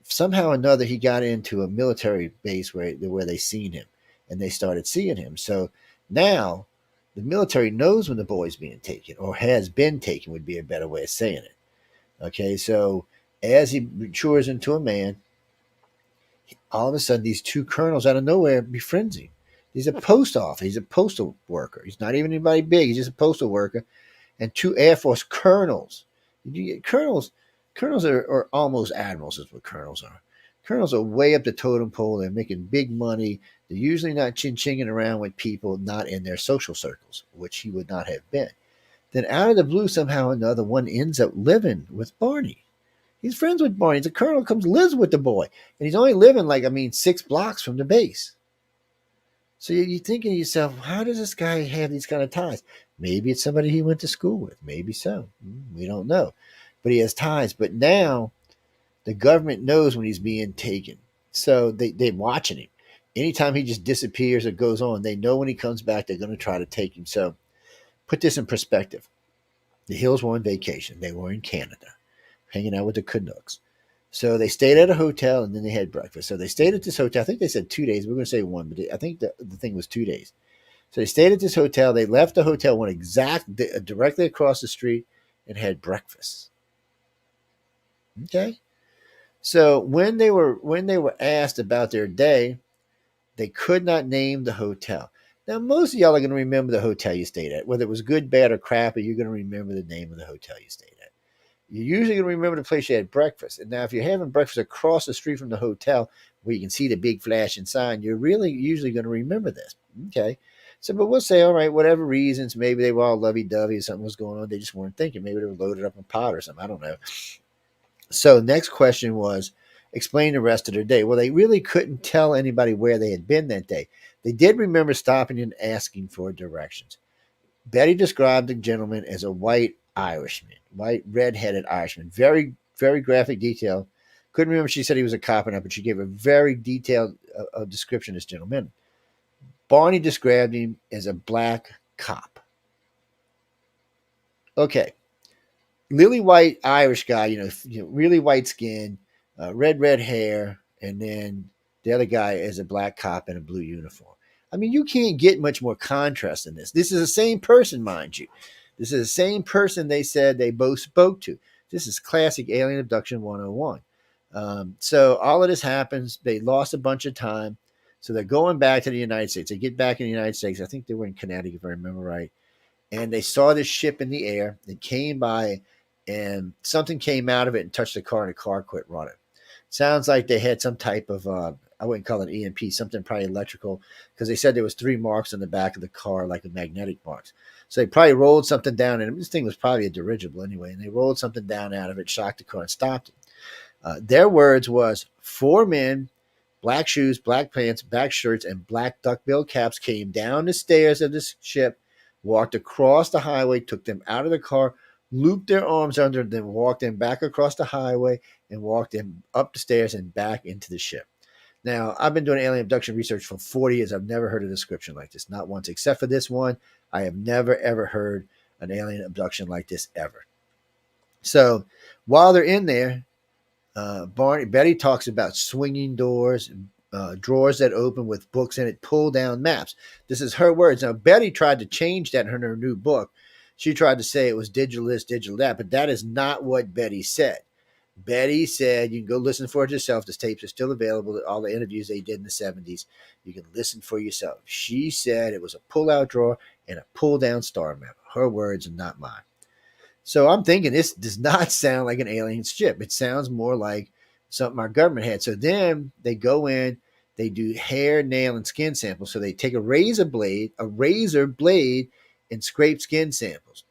somehow or another he got into a military base where they seen him, and they started seeing him. So now the military knows when the boy's being taken, or has been taken would be a better way of saying it. Okay, so as he matures into a man, all of a sudden these two colonels out of nowhere befriends him. He's a post office. He's a postal worker. He's not even anybody big. He's just a postal worker. And two Air Force colonels. Colonels are almost admirals is what colonels are. Colonels are way up the totem pole. They're making big money. They're usually not ching-chinging around with people not in their social circles, which he would not have been. Then out of the blue, somehow or another, one ends up living with Barney. He's friends with Barney. The colonel lives with the boy. And he's only living 6 blocks from the base. So you're thinking to yourself, how does this guy have these kind of ties? Maybe it's somebody he went to school with. Maybe so. We don't know. But he has ties. But now the government knows when he's being taken. So they're watching him. Anytime he just disappears or goes on, they know when he comes back, they're going to try to take him. So put this in perspective. The Hills were on vacation. They were in Canada, hanging out with the Canucks. So they stayed at a hotel, and then they had breakfast. So they stayed at this hotel. I think they said 2 days. We're going to say 1, but I think the thing was 2 days. So they stayed at this hotel. They left the hotel, went directly across the street, and had breakfast. Okay. So when they were asked about their day, they could not name the hotel. Now, most of y'all are going to remember the hotel you stayed at. Whether it was good, bad, or crappy, you're going to remember the name of the hotel you stayed at. You're usually going to remember the place you had breakfast. And now, if you're having breakfast across the street from the hotel where you can see the big flashing sign, you're really usually going to remember this. Okay. So, but we'll say, all right, whatever reasons, maybe they were all lovey-dovey, something was going on. They just weren't thinking. Maybe they were loaded up in pot or something. I don't know. So next question was, explain the rest of their day. Well, they really couldn't tell anybody where they had been that day. They did remember stopping and asking for directions. Betty described the gentleman as a white Irishman, white red-headed Irishman. Very, very graphic detail. Couldn't remember if she said he was a cop or not, but she gave a very detailed description of this gentleman. Barney described him as a black cop. Okay. Lily white Irish guy, really white skin, red hair, and then the other guy is a black cop in a blue uniform. I mean, you can't get much more contrast than this. This is the same person, mind you. This is the same person they said they both spoke to. This is classic alien abduction 101. So all of this happens. They lost a bunch of time. So they're going back to the United States. They get back in the United States. I think they were in Connecticut, if I remember right. And they saw this ship in the air. It came by, and something came out of it and touched the car, and the car quit running. Sounds like they had some type of, I wouldn't call it EMP, something probably electrical, because they said there was 3 marks on the back of the car, like a magnetic marks. So they probably rolled something down, and this thing was probably a dirigible anyway, and they rolled something down out of it, shocked the car, and stopped it. Their words was, 4 men, black shoes, black pants, black shirts, and black duckbill caps came down the stairs of the ship, walked across the highway, took them out of the car, looped their arms under them, walked them back across the highway, and walked them up the stairs and back into the ship. Now, I've been doing alien abduction research for 40 years. I've never heard a description like this, not once, except for this one. I have never, ever heard an alien abduction like this ever. So while they're in there, Betty talks about swinging doors, drawers that open with books in it, pull down maps. This is her words. Now, Betty tried to change that in her new book. She tried to say it was digital this, digital that, but that is not what Betty said. Betty said, you can go listen for it yourself. The tapes are still available. All the interviews they did in the 70s. You can listen for yourself. She said it was a pull-out drawer and a pull-down star map. Her words and not mine. So I'm thinking this does not sound like an alien ship. It sounds more like something our government had. So then they go in, they do hair, nail, and skin samples. So they take a razor blade, and scrape skin samples.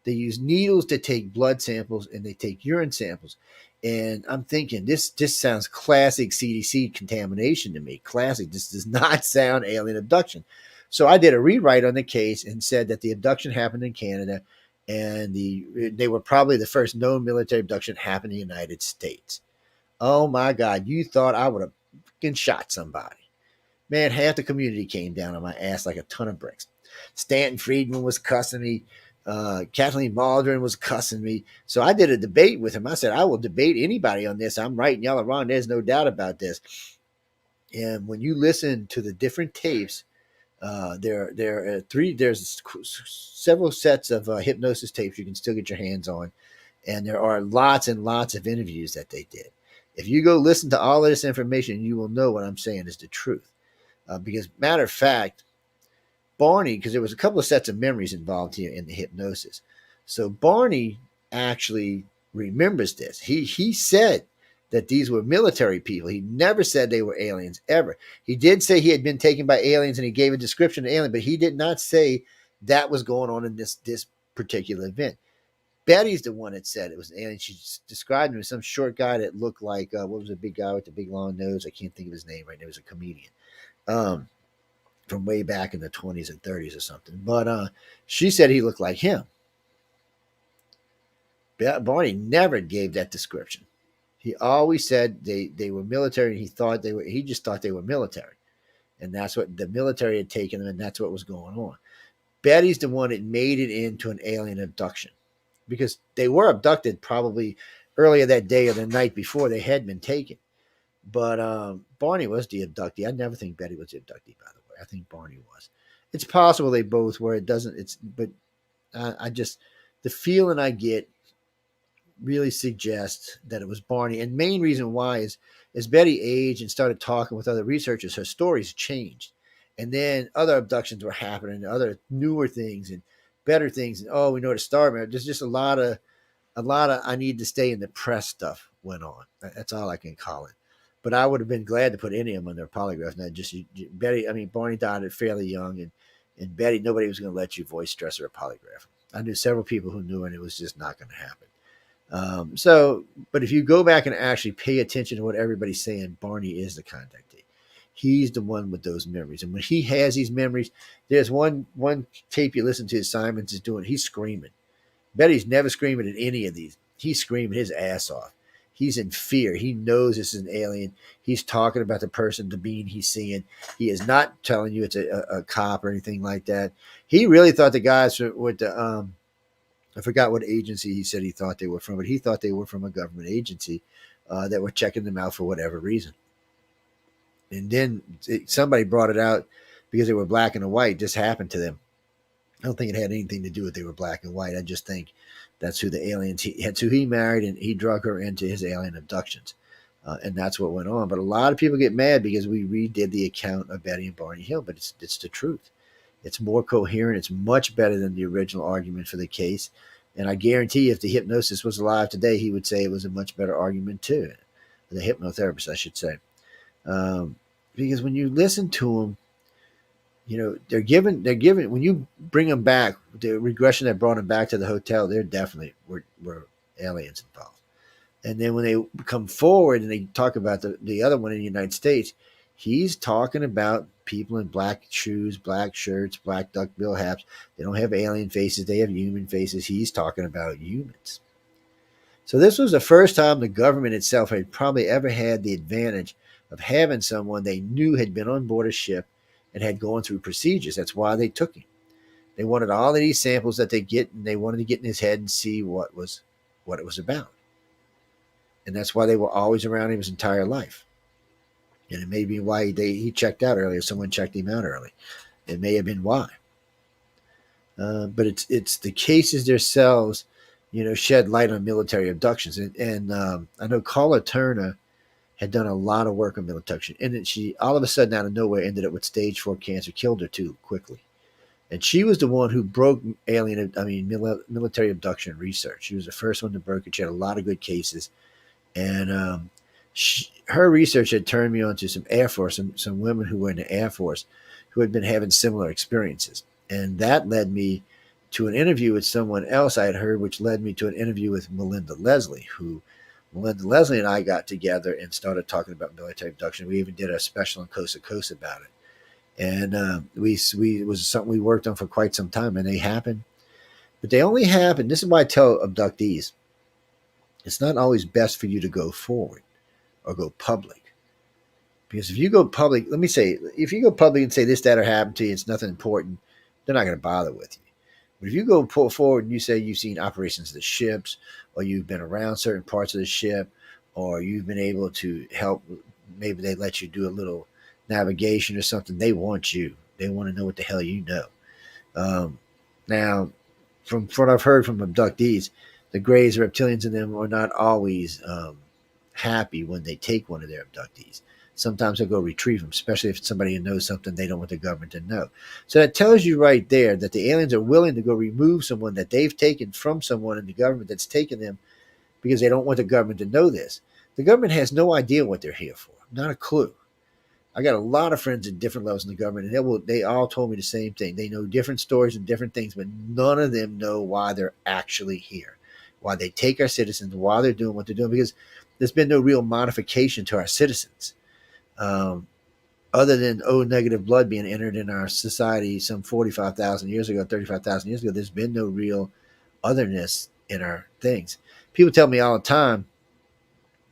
They use needles to take blood samples, and they take urine samples. And I'm thinking this sounds classic CDC contamination to me. Classic. This does not sound alien abduction. So I did a rewrite on the case and said that the abduction happened in Canada, and they were probably the first known military abduction happened in the United States. Oh my God, you thought I would have fucking shot somebody. Man, half the community came down on my ass like a ton of bricks. Stanton Friedman was cussing me. Kathleen Maldron was cussing me. So I did a debate with him. I said, I will debate anybody on this. I'm right and y'all are wrong. There's no doubt about this. And when you listen to the different tapes, there's several sets of hypnosis tapes you can still get your hands on. And there are lots and lots of interviews that they did. If you go listen to all of this information, you will know what I'm saying is the truth. Because matter of fact, Barney, because there was a couple of sets of memories involved here in the hypnosis. So Barney actually remembers this. He said that these were military people. He never said they were aliens, ever. He did say he had been taken by aliens, and he gave a description of alien, but he did not say that was going on in this particular event. Betty's the one that said it was an alien. She described him as some short guy that looked like, what was the big guy with the big long nose? I can't think of his name right now. He was a comedian. From way back in the 20s and 30s or something. But she said he looked like him. Barney never gave that description. He always said they were military, and he just thought they were military. And that's what the military had taken them, and that's what was going on. Betty's the one that made it into an alien abduction, because they were abducted probably earlier that day or the night before they had been taken. But Barney was the abductee. I never think Betty was the abductee, by the way. I think Barney was. It's possible they both were. It doesn't. But I just, the feeling I get really suggests that it was Barney. And main reason why is as Betty aged and started talking with other researchers, her stories changed, and then other abductions were happening, other newer things and better things. And we know to start. There's just a lot of I need to stay in the press stuff went on. That's all I can call it. But I would have been glad to put any of them on their polygraphs. Not just Betty. I mean, Barney died fairly young, and Betty, nobody was going to let you voice stress or a polygraph. I knew several people who knew, and it was just not going to happen. But if you go back and actually pay attention to what everybody's saying, Barney is the contactee. He's the one with those memories, and when he has these memories, there's one tape you listen to. Simons is doing. He's screaming. Betty's never screaming at any of these. He's screaming his ass off. He's in fear. He knows this is an alien. He's talking about the person, the being he's seeing. He is not telling you it's a cop or anything like that. He really thought the guys with the, I forgot what agency he said he thought they were from, but he thought they were from a government agency that were checking them out for whatever reason. And then somebody brought it out because they were black and white. This happened to them. I don't think it had anything to do with they were black and white. I just think that's who the aliens, that's who he married, and he drug her into his alien abductions. And that's what went on. But a lot of people get mad because we redid the account of Betty and Barney Hill, but it's the truth. It's more coherent. It's much better than the original argument for the case. And I guarantee you, if the hypnosis was alive today, he would say it was a much better argument too. The hypnotherapist, I should say. Because when you listen to him, they're given, when you bring them back, the regression that brought them back to the hotel, there definitely were aliens involved. And then when they come forward and they talk about the other one in the United States, he's talking about people in black shoes, black shirts, black duckbill hats. They don't have alien faces. They have human faces. He's talking about humans. So this was the first time the government itself had probably ever had the advantage of having someone they knew had been on board a ship and had gone through procedures. That's why they took him. They wanted all of these samples that they get, and they wanted to get in his head and see what it was about. And that's why they were always around him his entire life. And it may be why he checked out early, or someone checked him out early. It may have been why. But it's the cases themselves, shed light on military abductions. And I know Carla Turner had done a lot of work on military abduction, and then she all of a sudden out of nowhere ended up with stage 4 cancer, killed her too quickly. And she was the one who broke military abduction research. She was the first one to break it. She had a lot of good cases, and her research had turned me on to some Air Force, some women who were in the Air Force who had been having similar experiences. And that led me to an interview with someone else I had heard, which led me to an interview with Melinda Leslie, Melinda Leslie and I got together and started talking about military abduction. We even did a special on Coast to Coast about it. And it was something we worked on for quite some time, and they happen. But they only happen. This is why I tell abductees, it's not always best for you to go forward or go public. Because if you go public, if you go public and say this, that, or happened to you, it's nothing important, they're not going to bother with you. But if you go pull forward and you say you've seen operations of the ships, or you've been around certain parts of the ship, or you've been able to help, maybe they let you do a little navigation or something, they want you. They want to know what the hell you know. Now, from what I've heard from abductees, the Greys, reptilians in them are not always happy when they take one of their abductees. Sometimes they'll go retrieve them, especially if it's somebody who knows something they don't want the government to know. So that tells you right there that the aliens are willing to go remove someone that they've taken from someone in the government that's taken them because they don't want the government to know this. The government has no idea what they're here for, not a clue. I got a lot of friends at different levels in the government, and they all told me the same thing. They know different stories and different things, but none of them know why they're actually here, why they take our citizens, why they're doing what they're doing, because there's been no real modification to our citizens. Other than O-negative blood being entered in our society some 45,000 years ago, 35,000 years ago, there's been no real otherness in our things. People tell me all the time,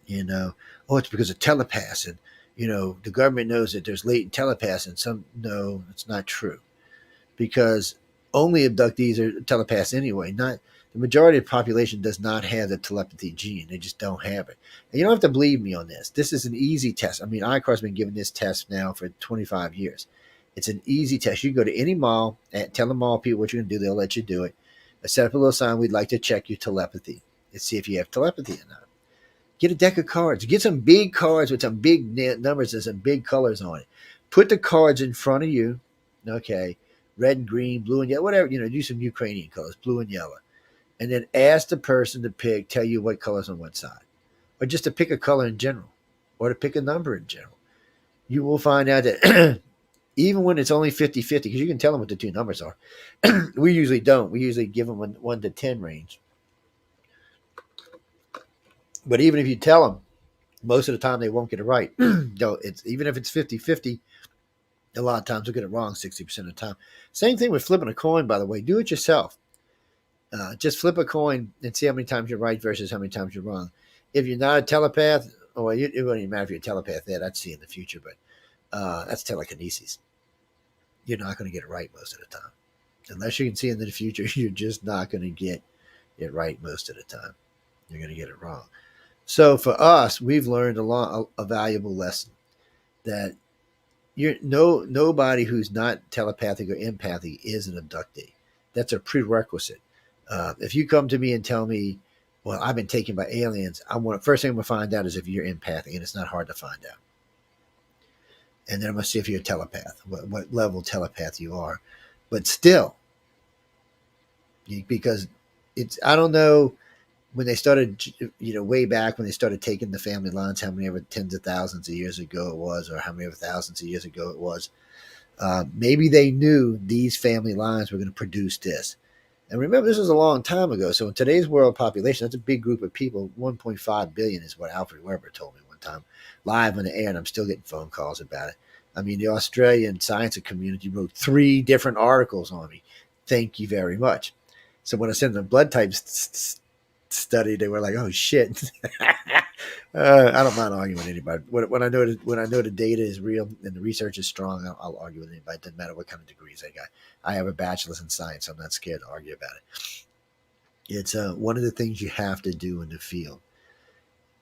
it's because of telepaths, and the government knows that there's latent telepaths, and no, it's not true, because only abductees are telepaths anyway. Not the majority of the population does not have the telepathy gene. They just don't have it. And you don't have to believe me on this. This is an easy test. I mean, ICAR has been giving this test now for 25 years. It's an easy test. You can go to any mall and tell the mall people what you're going to do. They'll let you do it. Set up a little sign. We'd like to check your telepathy and see if you have telepathy or not. Get a deck of cards. Get some big cards with some big numbers and some big colors on it. Put the cards in front of you. Okay. Red and green, blue and yellow, whatever. Do some Ukrainian colors, blue and yellow. And then ask the person to tell you what color's on what side. Or just to pick a color in general. Or to pick a number in general. You will find out that even when it's only 50-50, because you can tell them what the two numbers are. We usually don't. We usually give them 1 to 10 range. But even if you tell them, most of the time they won't get it right. Even if it's 50-50, a lot of times they'll get it wrong 60% of the time. Same thing with flipping a coin, by the way. Do it yourself. Just flip a coin and see how many times you're right versus how many times you're wrong. If you're not a telepath, it won't even matter if you're a telepath there. That's seeing the future, but that's telekinesis. You're not going to get it right most of the time. Unless you can see into the future, you're just not going to get it right most of the time. You're going to get it wrong. So for us, we've learned a valuable lesson that nobody who's not telepathic or empathic is an abductee. That's a prerequisite. If you come to me and tell me, well, I've been taken by aliens, first thing I'm going to find out is if you're empathic, and it's not hard to find out. And then I'm going to see if you're a telepath, what level telepath you are. But still, because I don't know, when they started, way back when they started taking the family lines, how many ever tens of thousands of years ago it was, or how many ever thousands of years ago it was, maybe they knew these family lines were going to produce this. And remember, this was a long time ago. So in today's world population, that's a big group of people. 1.5 billion is what Alfred Weber told me one time, live on the air, and I'm still getting phone calls about it. I mean, the Australian science community wrote 3 different articles on me. Thank you very much. So when I send them blood types study, they were like, "Oh shit." I don't mind arguing with anybody. When I know the data is real and the research is strong, I'll argue with anybody. It doesn't matter what kind of degrees I got. I have a bachelor's in science. So I'm not scared to argue about it. It's one of the things you have to do in the field,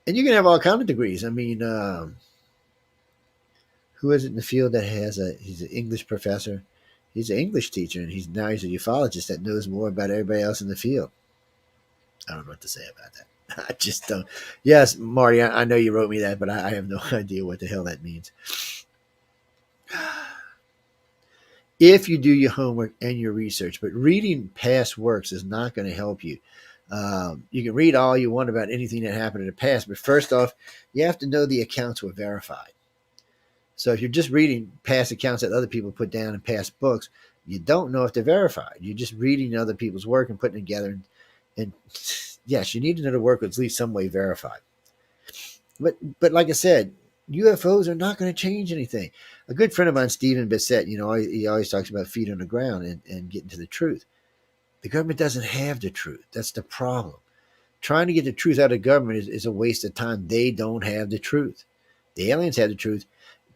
and you can have all kind of degrees. I mean, who is it in the field that he's an English professor? He's an English teacher, and he's a ufologist that knows more about everybody else in the field. I don't know what to say about that. I just don't. Yes, Marty, I know you wrote me that, but I have no idea what the hell that means. If you do your homework and your research, but reading past works is not going to help you. You can read all you want about anything that happened in the past, but first off, you have to know the accounts were verified. So if you're just reading past accounts that other people put down in past books, you don't know if they're verified. You're just reading other people's work and putting it together. And yes, you need to know the work was at least some way verified. But like I said, UFOs are not going to change anything. A good friend of mine, Stephen Bissett, he always talks about feet on the ground and getting to the truth. The government doesn't have the truth. That's the problem. Trying to get the truth out of the government is a waste of time. They don't have the truth. The aliens have the truth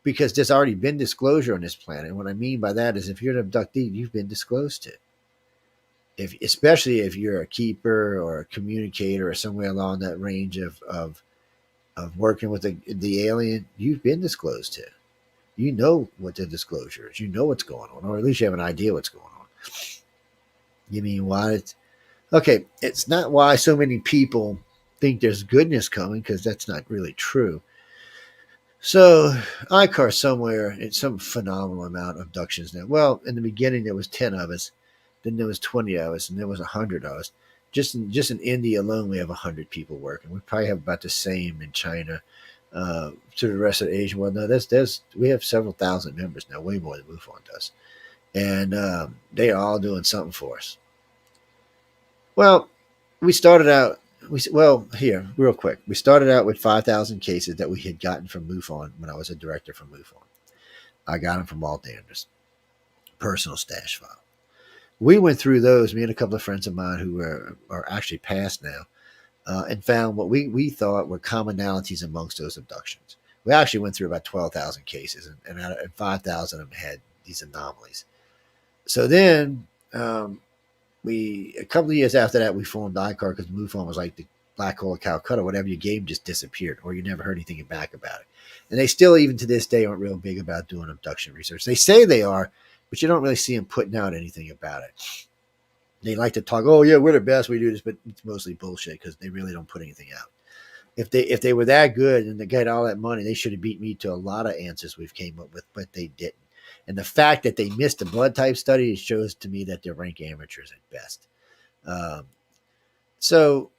because there's already been disclosure on this planet. And what I mean by that is if you're an abductee, you've been disclosed to. Especially if you're a keeper or a communicator or somewhere along that range of working with the alien, you've been disclosed to. You know what the disclosure is. You know what's going on, or at least you have an idea what's going on. You mean why it's okay? It's not why so many people think there's goodness coming, because that's not really true. So ICAR somewhere, it's some phenomenal amount of abductions now. Well, in the beginning there was 10 of us, then there was 20 of us, and there was 100 of us. Just in India alone, we have 100 people working. We probably have about the same in China. To the rest of Asia, well, no, we have several thousand members now, way more than MUFON does, and they are all doing something for us. Well, we started out. Here, real quick, we started out with 5,000 cases that we had gotten from MUFON when I was a director for MUFON. I got them from Walt Anders, personal stash file. We went through those, me and a couple of friends of mine who are actually passed now, and found what we thought were commonalities amongst those abductions. We actually went through about 12,000 cases, and 5,000 of them had these anomalies. So then, a couple of years after that, we formed ICAR because MUFON was like the black hole of Calcutta. Whatever you gave just disappeared, or you never heard anything back about it. And they still, even to this day, aren't real big about doing abduction research. They say they are, but you don't really see them putting out anything about it. They like to talk, oh yeah, we're the best, we do this, but it's mostly bullshit because they really don't put anything out. If they were that good and they got all that money, they should have beat me to a lot of answers we've came up with, but they didn't. And the fact that they missed the blood type study shows to me that they're rank amateurs at best. So,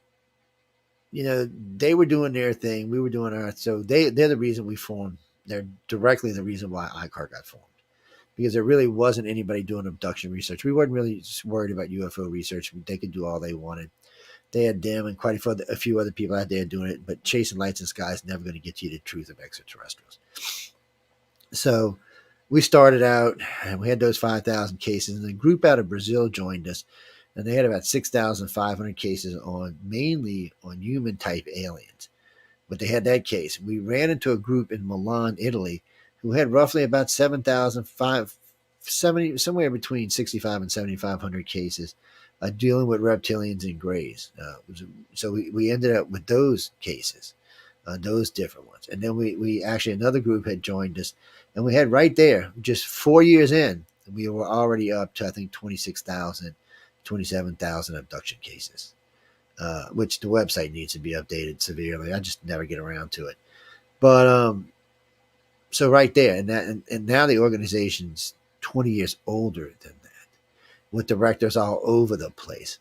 they were doing their thing, we were doing ours. So they're the reason we formed. They're directly the reason why ICAR got formed. Because there really wasn't anybody doing abduction research. We weren't really worried about UFO research. They could do all they wanted. They had them and quite a few other people out there doing it, but chasing lights in the sky is never going to get you the truth of extraterrestrials. So we started out, and we had those 5,000 cases, and a group out of Brazil joined us, and they had about 6,500 cases mainly on human-type aliens. But they had that case. We ran into a group in Milan, Italy, who had roughly about 7,570, somewhere between 6,500 and 7,500 cases dealing with reptilians and grays. So we ended up with those cases, those different ones. And then we actually, another group had joined us, and we had right there, just 4 years in, we were already up to, I think, 26,000, 27,000 abduction cases, which the website needs to be updated severely. I just never get around to it. But so right there, and now the organization's 20 years older than that, with directors all over the place.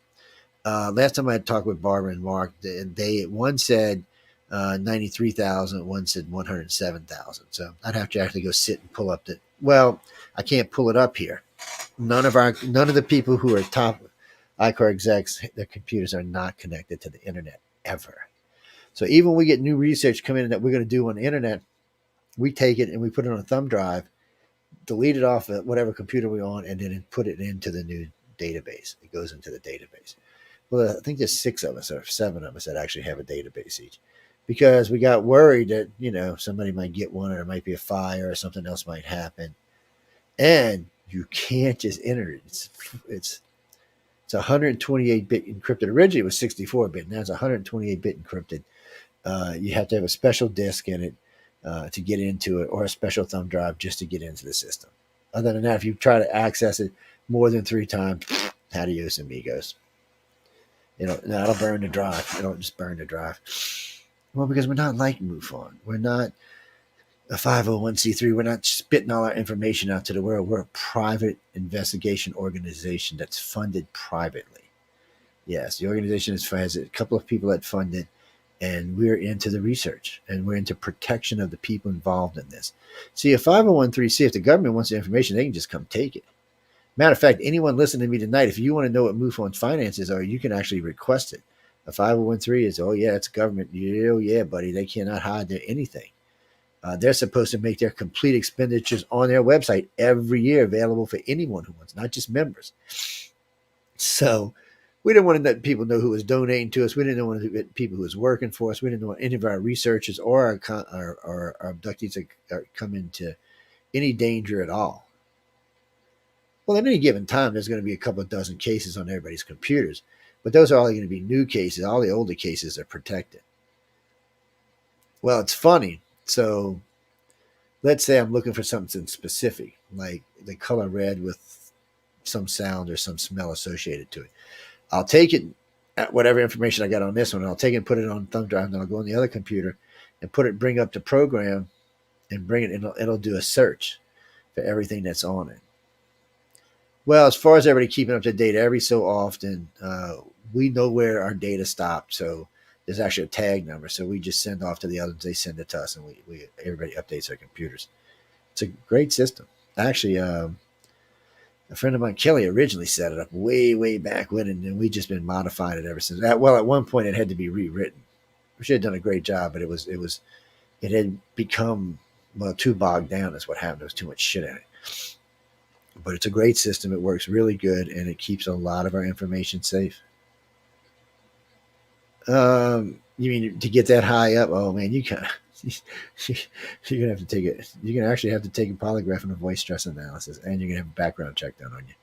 Last time I had talked with Barbara and Mark, one said 93,000, one said 107,000. So I'd have to actually go sit and pull up I can't pull it up here. None of the people who are top ICAR execs, their computers are not connected to the internet ever. So even when we get new research come in that we're going to do on the internet, we take it and we put it on a thumb drive, delete it off of whatever computer we're on, and then put it into the new database. It goes into the database. Well, I think there's 6 of us or 7 of us that actually have a database each, because we got worried that somebody might get one, or there might be a fire, or something else might happen, and you can't just enter it. It's 128-bit encrypted. Originally, it was 64-bit. Now it's 128-bit encrypted. You have to have a special disk in it to get into it, or a special thumb drive just to get into the system. Other than that, if you try to access it more than 3 times, adios amigos. It'll burn the drive. It'll just burn the drive. Well, because we're not like MUFON. We're not a 501c3. We're not spitting all our information out to the world. We're a private investigation organization that's funded privately. Yes, the organization has a couple of people that fund it, and we're into the research, and we're into protection of the people involved in this. See, a 501c3, if the government wants the information, they can just come take it. Matter of fact, anyone listening to me tonight, if you want to know what MUFON's finances are, you can actually request it. A 501c3 is, oh yeah, it's government. Oh yeah, buddy, they cannot hide anything. They're supposed to make their complete expenditures on their website every year available for anyone who wants, not just members. So we didn't want to let people know who was donating to us. We didn't want to let people who was working for us. We didn't want any of our researchers or our abductees to come into any danger at all. Well, at any given time, there's going to be a couple of dozen cases on everybody's computers, but those are all going to be new cases. All the older cases are protected. Well, it's funny. So let's say I'm looking for something specific, like the color red with some sound or some smell associated to it. I'll take it, whatever information I got on this one, I'll take it and put it on thumb drive, and then I'll go on the other computer and bring up the program and bring it, and it'll do a search for everything that's on it. Well, as far as everybody keeping up to date, every so often, we know where our data stopped. So there's actually a tag number. So we just send off to the others. They send it to us, and everybody updates their computers. It's a great system. Actually, a friend of mine, Kelly, originally set it up way back when, and we just been modifying it ever since. Well, at one point it had to be rewritten. She had done a great job, but it had become too bogged down. Is what happened. There was too much shit in it. But it's a great system. It works really good, and it keeps a lot of our information safe. You mean to get that high up? Oh man, you're gonna have to take it. You're gonna actually have to take a polygraph and a voice stress analysis, and you're gonna have a background check done on you.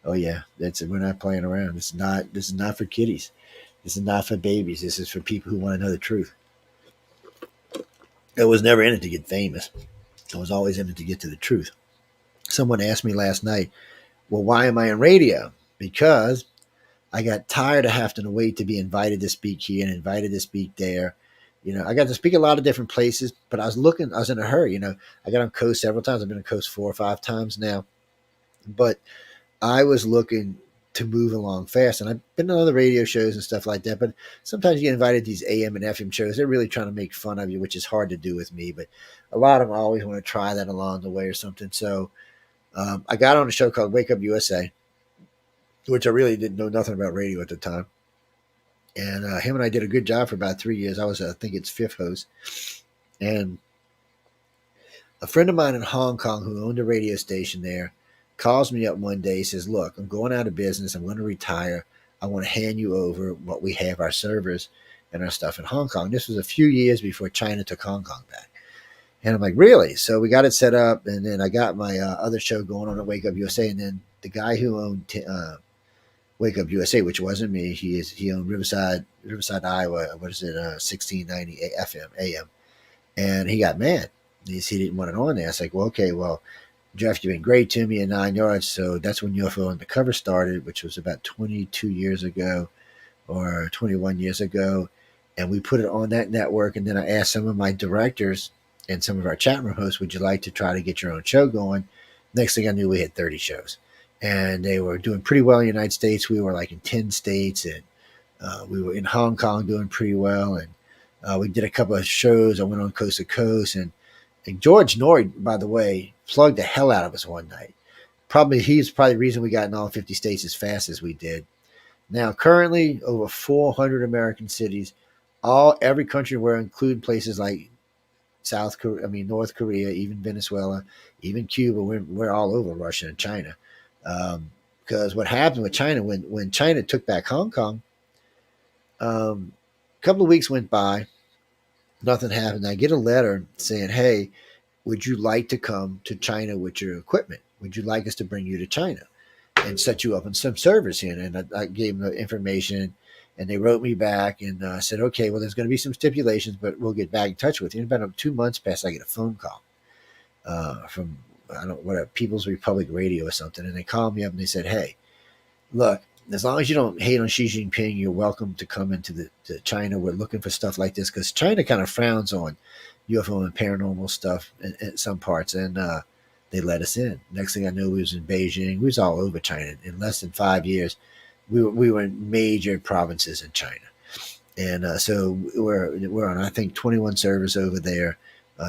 Oh yeah, we're not playing around. This is not for kiddies. This is not for babies. This is for people who want to know the truth. I was never in it to get famous. I was always in it to get to the truth. Someone asked me last night, well, why am I on radio? Because I got tired of having to wait to be invited to speak here and invited to speak there. I got to speak a lot of different places, but I was in a hurry. I got on Coast several times. I've been on Coast 4 or 5 times now, but I was looking to move along fast. And I've been on other radio shows and stuff like that, but sometimes you get invited to these AM and FM shows. They're really trying to make fun of you, which is hard to do with me, but a lot of them always want to try that along the way or something. So I got on a show called Wake Up USA, which I really didn't know nothing about radio at the time. And him and I did a good job for about 3 years. I was, I think it's 5th host. And a friend of mine in Hong Kong who owned a radio station there calls me up one day, says, look, I'm going out of business. I'm going to retire. I want to hand you over what we have, our servers and our stuff in Hong Kong. This was a few years before China took Hong Kong back. And I'm like, really? So we got it set up, and then I got my other show going on at Wake Up USA, and then the guy who owned Wake Up USA, which wasn't me, he owned Riverside, Iowa. What is it? 1690 FM AM, and he got mad. He didn't want it on there. I was like, well, okay, well, Jeff, you've been great to me in 9 yards. So that's when UFO Undercover started, which was about 22 years ago or 21 years ago, and we put it on that network. And then I asked some of my directors and some of our chat room hosts, would you like to try to get your own show going? Next thing I knew, we had 30 shows. And they were doing pretty well in the United States. We were like in 10 states, and we were in Hong Kong doing pretty well. And we did a couple of shows. I went on Coast to Coast. And George Nord, by the way, plugged the hell out of us one night. He's probably the reason we got in all 50 states as fast as we did. Now, currently, over 400 American cities, every country we're including places like North Korea, even Venezuela, even Cuba. We're all over Russia and China. Because what happened with China, when China took back Hong Kong, A couple of weeks went by, nothing happened. I get a letter saying, "Hey, would you like to come to China with your equipment? Would you like us to bring you to China and set you up in some servers here?" And I gave them the information, and they wrote me back and said, "Okay, well, there's going to be some stipulations, but we'll get back in touch with you." And about 2 months passed, I get a phone call from I don't whatever People's Republic Radio or something, and they called me up and they said, "Hey, look, as long as you don't hate on Xi Jinping, you're welcome to come to China. We're looking for stuff like this because China kind of frowns on UFO and paranormal stuff in some parts, and they let us in. Next thing I knew, we was in Beijing. We was all over China. In less than 5 years, we were in major provinces in China, and so we're on I think 21 servers over there.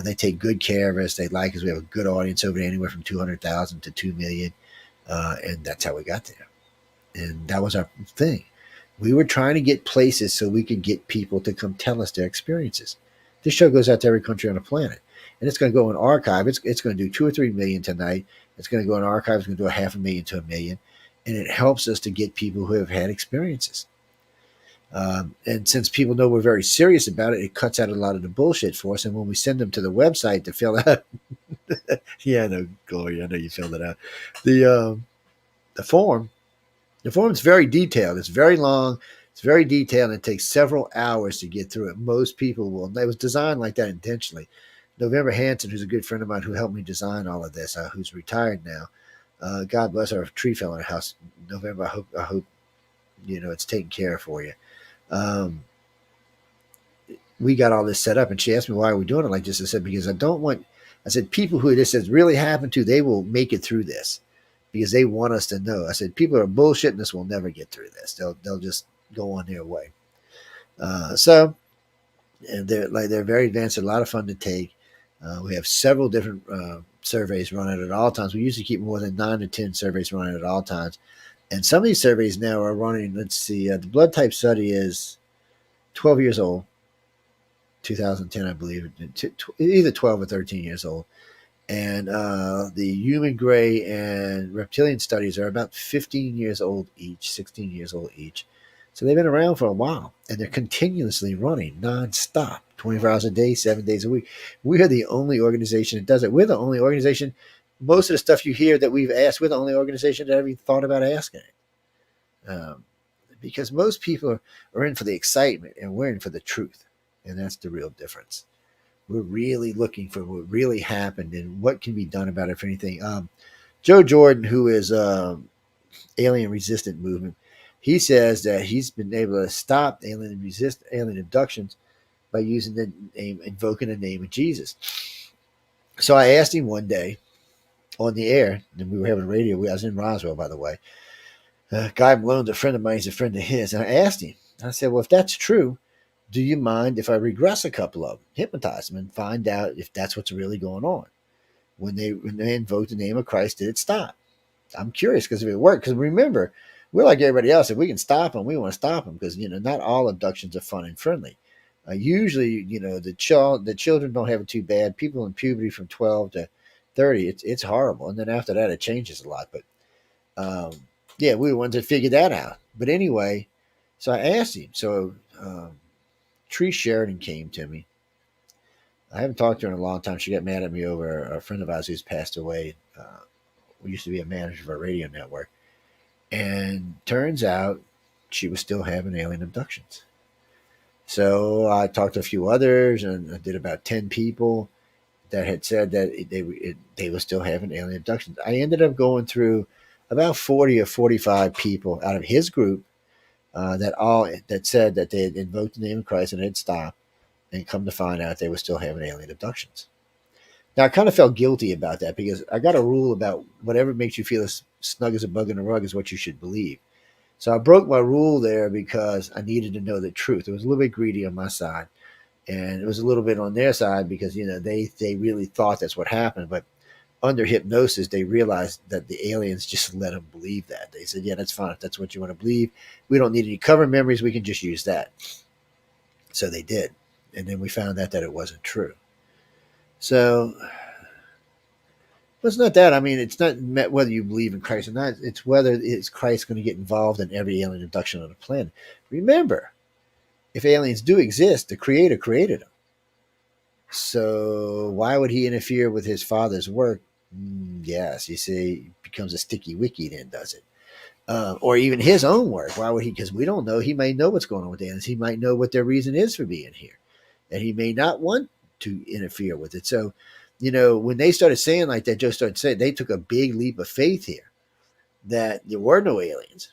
They take good care of us. They like us. We have a good audience over there, anywhere from 200,000 to 2 million, and that's how we got there. And that was our thing. We were trying to get places so we could get people to come tell us their experiences. This show goes out to every country on the planet, and it's going to go in archive. It's going to do 2 or 3 million tonight. It's going to go in archive. It's going to do 500,000 to 1 million, and it helps us to get people who have had experiences. And since people know we're very serious about it, it cuts out a lot of the bullshit for us. And when we send them to the website to fill out, yeah, I know, Gloria, I know you filled it out. The form. The form's very detailed. It's very long. It's very detailed. And it takes several hours to get through it. Most people will. It was designed like that intentionally. November Hanson, who's a good friend of mine who helped me design all of this, who's retired now. God bless her, tree fell in her house. November, I hope it's taken care of for you. We got all this set up, and she asked me why are we doing it like this. I said, because I said, people who this has really happened to, they will make it through this because they want us to know. I said, people are bullshitting this will never get through this. They'll just go on their way. And they're very advanced, a lot of fun to take. We have several different surveys running at all times. We usually keep more than 9 to 10 surveys running at all times. And some of these surveys now are running, let's see, the blood type study is 12 years old, 2010, I believe, either 12 or 13 years old. And the human gray and reptilian studies are about 15 years old each, 16 years old each. So they've been around for a while, and they're continuously running nonstop, 24 hours a day, 7 days a week. We are the only organization that does it. We're the only organization. Most of the stuff you hear that we've asked, we're the only organization that ever thought about asking it. Because most people are in for the excitement, and we're in for the truth. And that's the real difference. We're really looking for what really happened and what can be done about it, if anything. Joe Jordan, who is alien resistant movement, he says that he's been able to stop alien abductions by using the name, invoking the name of Jesus. So I asked him one day on the air, and we were having radio. I was in Roswell, by the way. Guy Malone's a friend of mine. He's a friend of his. And I asked him, I said, well, if that's true, do you mind if I regress a couple of them, hypnotize them, and find out if that's what's really going on? When they invoked the name of Christ, did it stop? I'm curious because if it worked, because remember, we're like everybody else. If we can stop them, we want to stop them because, not all abductions are fun and friendly. Usually, the children don't have it too bad. People in puberty from 12 to 30, it's horrible. And then after that, it changes a lot. But yeah, we were ones that figured that out. But anyway, so I asked him. So Tree Sheridan came to me. I haven't talked to her in a long time. She got mad at me over a friend of ours who's passed away. We used to be a manager of a radio network. And turns out she was still having alien abductions. So I talked to a few others, and I did about 10 people that had said that they were still having alien abductions. I ended up going through about 40 or 45 people out of his group that said that they had invoked the name of Christ and it had stopped, and come to find out they were still having alien abductions. Now, I kind of felt guilty about that because I got a rule about whatever makes you feel as snug as a bug in a rug is what you should believe. So I broke my rule there because I needed to know the truth. It was a little bit greedy on my side, and it was a little bit on their side because, they really thought that's what happened. But under hypnosis, they realized that the aliens just let them believe that. They said, yeah, that's fine. If that's what you want to believe, we don't need any cover memories. We can just use that. So they did. And then we found out that it wasn't true. So it's not that. I mean, it's not whether you believe in Christ or not. It's whether is Christ going to get involved in every alien abduction on the planet. Remember, if aliens do exist, the creator created them. So why would he interfere with his father's work? Yes, you see, it becomes a sticky wicky then, does it? Or even his own work. Why would he? Because we don't know. He may know what's going on with aliens. He might know what their reason is for being here, and he may not want to interfere with it. So, when they started saying like that, Joe started saying they took a big leap of faith here that there were no aliens,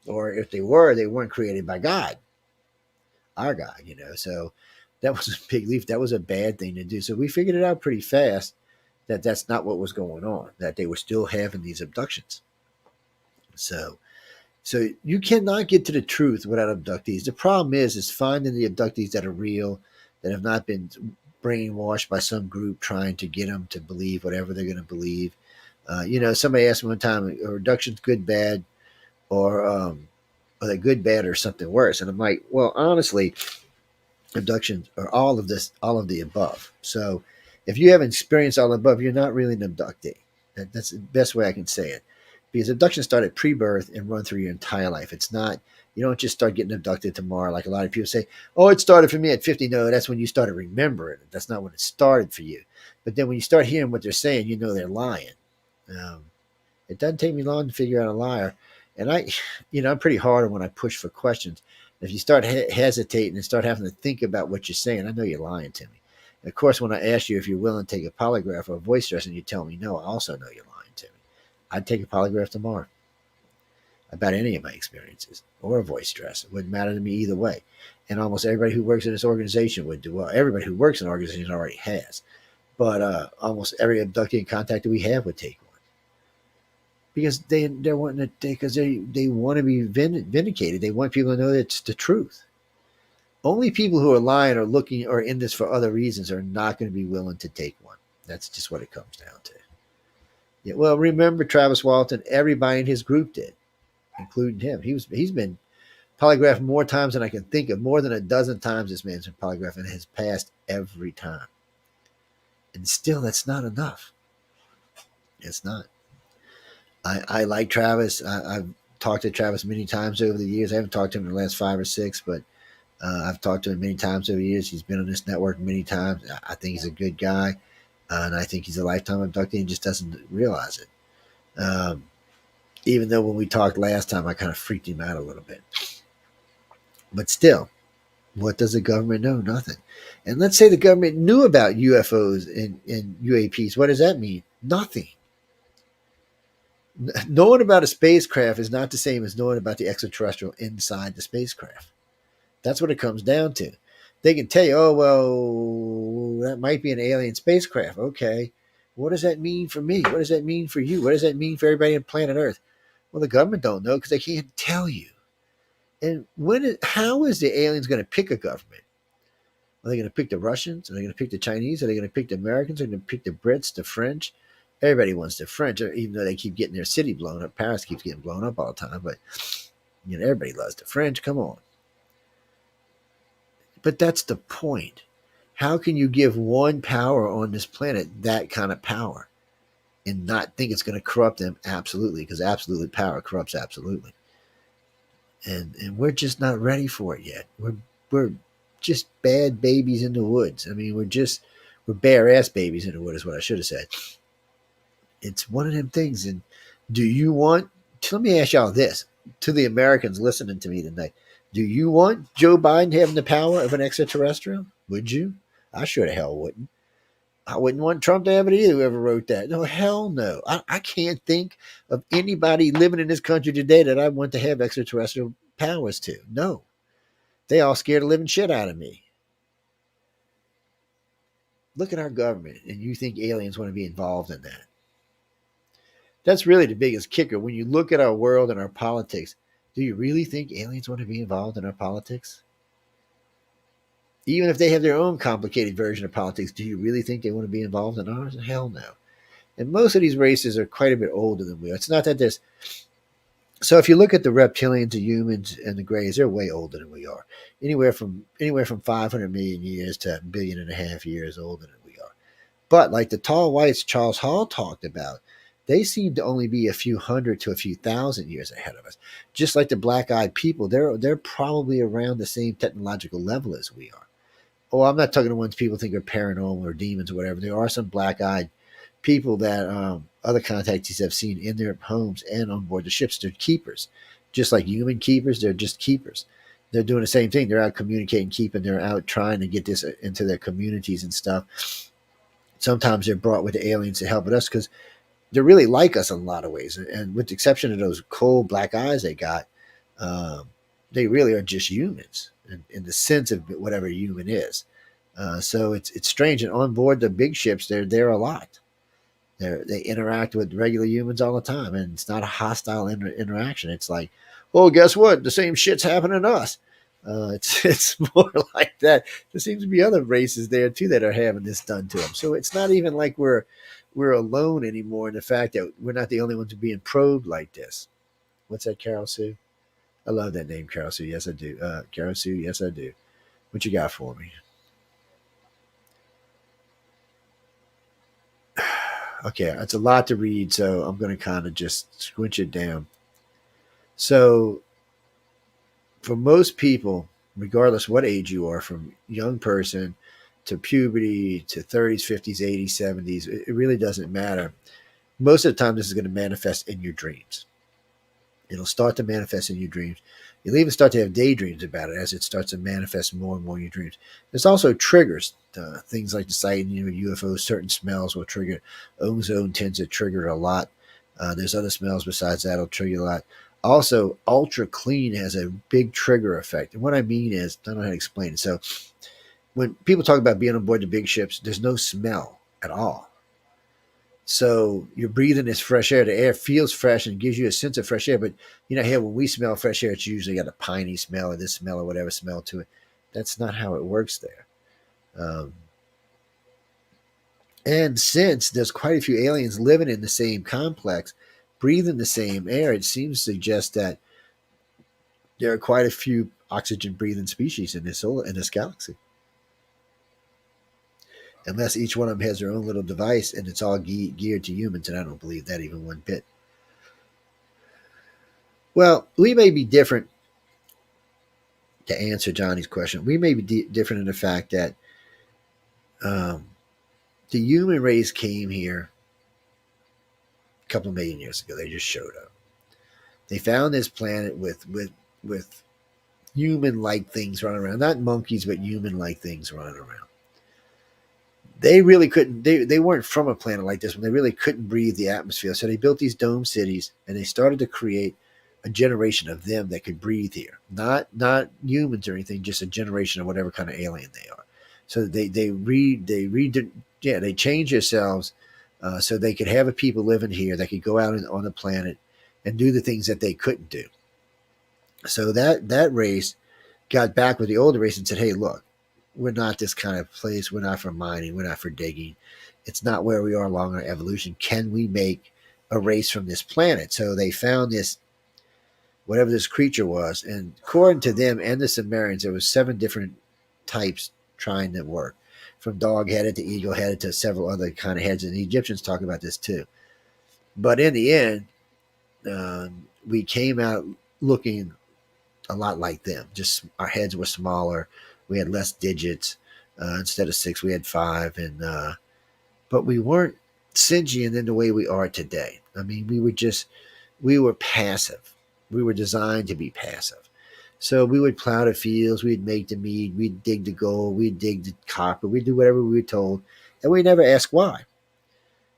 or if they were, they weren't created by God, our God. So that was a big leap. That was a bad thing to do. So we figured it out pretty fast that that's not what was going on. That they were still having these abductions. So you cannot get to the truth without abductees. The problem is finding the abductees that are real, that have not been brainwashed by some group trying to get them to believe whatever they're going to believe. Somebody asked me one time, are abductions good, bad, or are they good, bad, or something worse? And I'm like, well, honestly, abductions are all of the above. So if you haven't experienced all the above, you're not really an abductee. That's the best way I can say it. Because abductions start at pre-birth and run through your entire life. It's not, you don't just start getting abducted tomorrow like a lot of people say, oh, it started for me at 50. No, that's when you started remembering it. That's not when it started for you. But then when you start hearing what they're saying, they're lying. It doesn't take me long to figure out a liar. And I'm pretty hard when I push for questions. If you start hesitating and start having to think about what you're saying, I know you're lying to me. And of course, when I ask you if you're willing to take a polygraph or a voice test and you tell me no, I also know you're lying to me. I'd take a polygraph tomorrow about any of my experiences or a voice stress. It wouldn't matter to me either way. And almost everybody who works in this organization would do well. Everybody who works in an organization already has. But almost every abductee and contact that we have would take one. Because they're wanting to, because they want to be vindicated. They want people to know that it's the truth. Only people who are lying or looking or in this for other reasons are not going to be willing to take one. That's just what it comes down to. Yeah, well, remember Travis Walton, everybody in his group did, including him. He's been polygraphed more times than I can think of. More than a dozen times this man's been polygraphed and has passed every time. And still, that's not enough. It's not. I like Travis. I've talked to Travis many times over the years. I haven't talked to him in the last 5 or 6, but I've talked to him many times over the years. He's been on this network many times. I think he's a good guy, and I think he's a lifetime abductee and just doesn't realize it. Even though when we talked last time, I kind of freaked him out a little bit. But still, what does the government know? Nothing. And let's say the government knew about UFOs and UAPs. What does that mean? Nothing. Knowing about a spacecraft is not the same as knowing about the extraterrestrial inside the spacecraft. That's what it comes down to. They can tell you, oh, well, that might be an alien spacecraft. Okay. What does that mean for me? What does that mean for you? What does that mean for everybody on planet Earth? Well, the government don't know because they can't tell you. And how is the aliens going to pick a government? Are they going to pick the Russians? Are they going to pick the Chinese? Are they going to pick the Americans? Are they going to pick the Brits, the French? Everybody wants the French, even though they keep getting their city blown up. Paris keeps getting blown up all the time, but everybody loves the French. Come on. But that's the point. How can you give one power on this planet that kind of power and not think it's going to corrupt them? Absolutely, because absolute power corrupts absolutely. And we're just not ready for it yet. We're just bad babies in the woods. I mean, we're bare ass babies in the woods is what I should have said. It's one of them things. And let me ask y'all this, to the Americans listening to me tonight, do you want Joe Biden having the power of an extraterrestrial? Would you? I sure the hell wouldn't. I wouldn't want Trump to have it either, whoever wrote that. No, hell no. I can't think of anybody living in this country today that I want to have extraterrestrial powers to. No. They all scared the living shit out of me. Look at our government, and you think aliens want to be involved in that. That's really the biggest kicker. When you look at our world and our politics, do you really think aliens want to be involved in our politics? Even if they have their own complicated version of politics, do you really think they want to be involved in ours? Hell no. And most of these races are quite a bit older than we are. It's not that there's... So if you look at the reptilians, the humans, and the greys, they're way older than we are. Anywhere from 500 million years to 1.5 billion years older than we are. But like the tall whites Charles Hall talked about, they seem to only be a few hundred to a few thousand years ahead of us. Just like the black-eyed people, they're probably around the same technological level as we are. Oh, I'm not talking to ones people think are paranormal or demons or whatever. There are some black-eyed people that other contactees have seen in their homes and on board the ships. They're keepers, just like human keepers. They're just keepers. They're doing the same thing. They're out communicating, keeping. They're out trying to get this into their communities and stuff. Sometimes they're brought with the aliens to help us because they're really like us in a lot of ways. And with the exception of those cold black eyes they got, they really are just humans in the sense of whatever human is. So it's strange. And on board the big ships, they're a lot. They interact with regular humans all the time, and it's not a hostile interaction. It's like, oh, guess what? The same shit's happening to us. It's more like that. There seems to be other races there too that are having this done to them. So it's not even like we're alone anymore in the fact that we're not the only ones being probed like this. What's that, Carol Sue? I love that name, Carol Sue. Yes, I do. Carol Sue. Yes, I do. What you got for me? Okay, it's a lot to read, so I'm going to kind of just squinch it down. So, for most people, regardless what age you are, from young person to puberty to 30s, 50s, 80s, 70s, it really doesn't matter. Most of the time, this is going to manifest in your dreams. It'll start to manifest in your dreams. You'll even start to have daydreams about it as it starts to manifest more and more in your dreams. There's also triggers, things like the sighting, UFOs, certain smells will trigger. Ozone tends to trigger it a lot. There's other smells besides that will trigger a lot. Also, ultra clean has a big trigger effect. And what I mean is, I don't know how to explain it. So when people talk about being on board the big ships, there's no smell at all. So you're breathing this fresh air. The air feels fresh and gives you a sense of fresh air. But here when we smell fresh air, it's usually got a piney smell or this smell or whatever smell to it. That's not how it works there. And since there's quite a few aliens living in the same complex, breathing the same air, it seems to suggest that there are quite a few oxygen-breathing species in this galaxy. Unless each one of them has their own little device and it's all geared to humans, and I don't believe that even one bit. Well, we may be different, to answer Johnny's question. We may be different in the fact that the human race came here a couple of million years ago. They just showed up. They found this planet with human-like things running around. Not monkeys, but human-like things running around. They really couldn't, they weren't from a planet like this one. They really couldn't breathe the atmosphere. So they built these dome cities and they started to create a generation of them that could breathe here. Not humans or anything, just a generation of whatever kind of alien they are. So they changed themselves so they could have a people living here that could go out on the planet and do the things that they couldn't do. So that race got back with the older race and said, hey, look, we're not this kind of place. We're not for mining. We're not for digging. It's not where we are along our evolution. Can we make a race from this planet? So they found this, whatever this creature was. And according to them and the Sumerians, there was 7 different types trying to work, from dog-headed to eagle-headed to several other kind of heads. And the Egyptians talk about this too. But in the end, we came out looking a lot like them. Just our heads were smaller. We had less digits. Instead of 6, we had 5. But we weren't sentient in the way we are today. I mean, we were passive. We were designed to be passive. So we would plow the fields. We'd make the meat. We'd dig the gold. We'd dig the copper. We'd do whatever we were told. And we never asked why.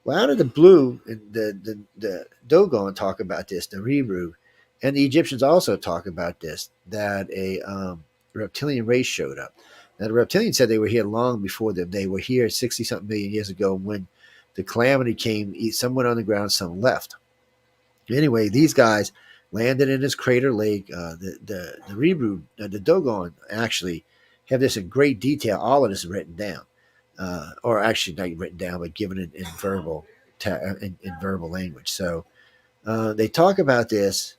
Well, out of the blue, the Dogon talk about this, the Hebrew, and the Egyptians also talk about this, that a reptilian race showed up. Now, the reptilians said they were here long before them. They were here 60-something million years ago when the calamity came. Some went on the ground, some left. Anyway, these guys landed in this crater lake. The Hebrew, the Dogon, actually have this in great detail. All of this is written down. Or actually not written down, but given in verbal language. So they talk about this.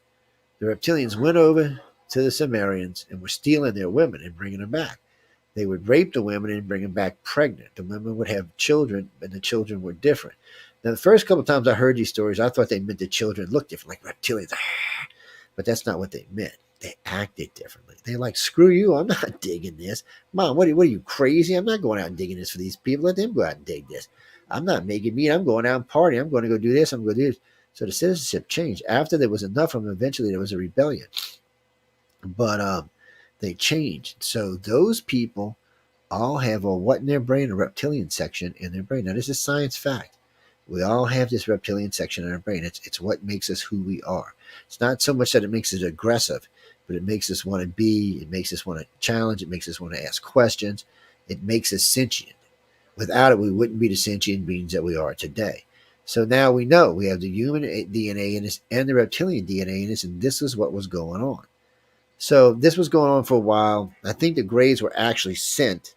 The reptilians went over to the Sumerians and were stealing their women and bringing them back. They would rape the women and bring them back pregnant. The women would have children, and the children were different. Now, the first couple of times I heard these stories, I thought they meant the children looked different, like reptilians. But that's not what they meant. They acted differently. They're like, screw you, I'm not digging this. Mom, what are you, crazy? I'm not going out and digging this for these people. Let them go out and dig this. I'm not making meat. I'm going out and partying. I'm going to go do this. I'm going to do this. So the citizenship changed. After there was enough of them, eventually there was a rebellion. But they changed. So those people all have a what in their brain? A reptilian section in their brain. Now, this is science fact. We all have this reptilian section in our brain. It's what makes us who we are. It's not so much that it makes us aggressive, but it makes us want to be, it makes us want to challenge, it makes us want to ask questions, it makes us sentient. Without it, we wouldn't be the sentient beings that we are today. So now we know we have the human DNA in us and the reptilian DNA in us, and this is what was going on. So this was going on for a while. I think the Greys were actually sent.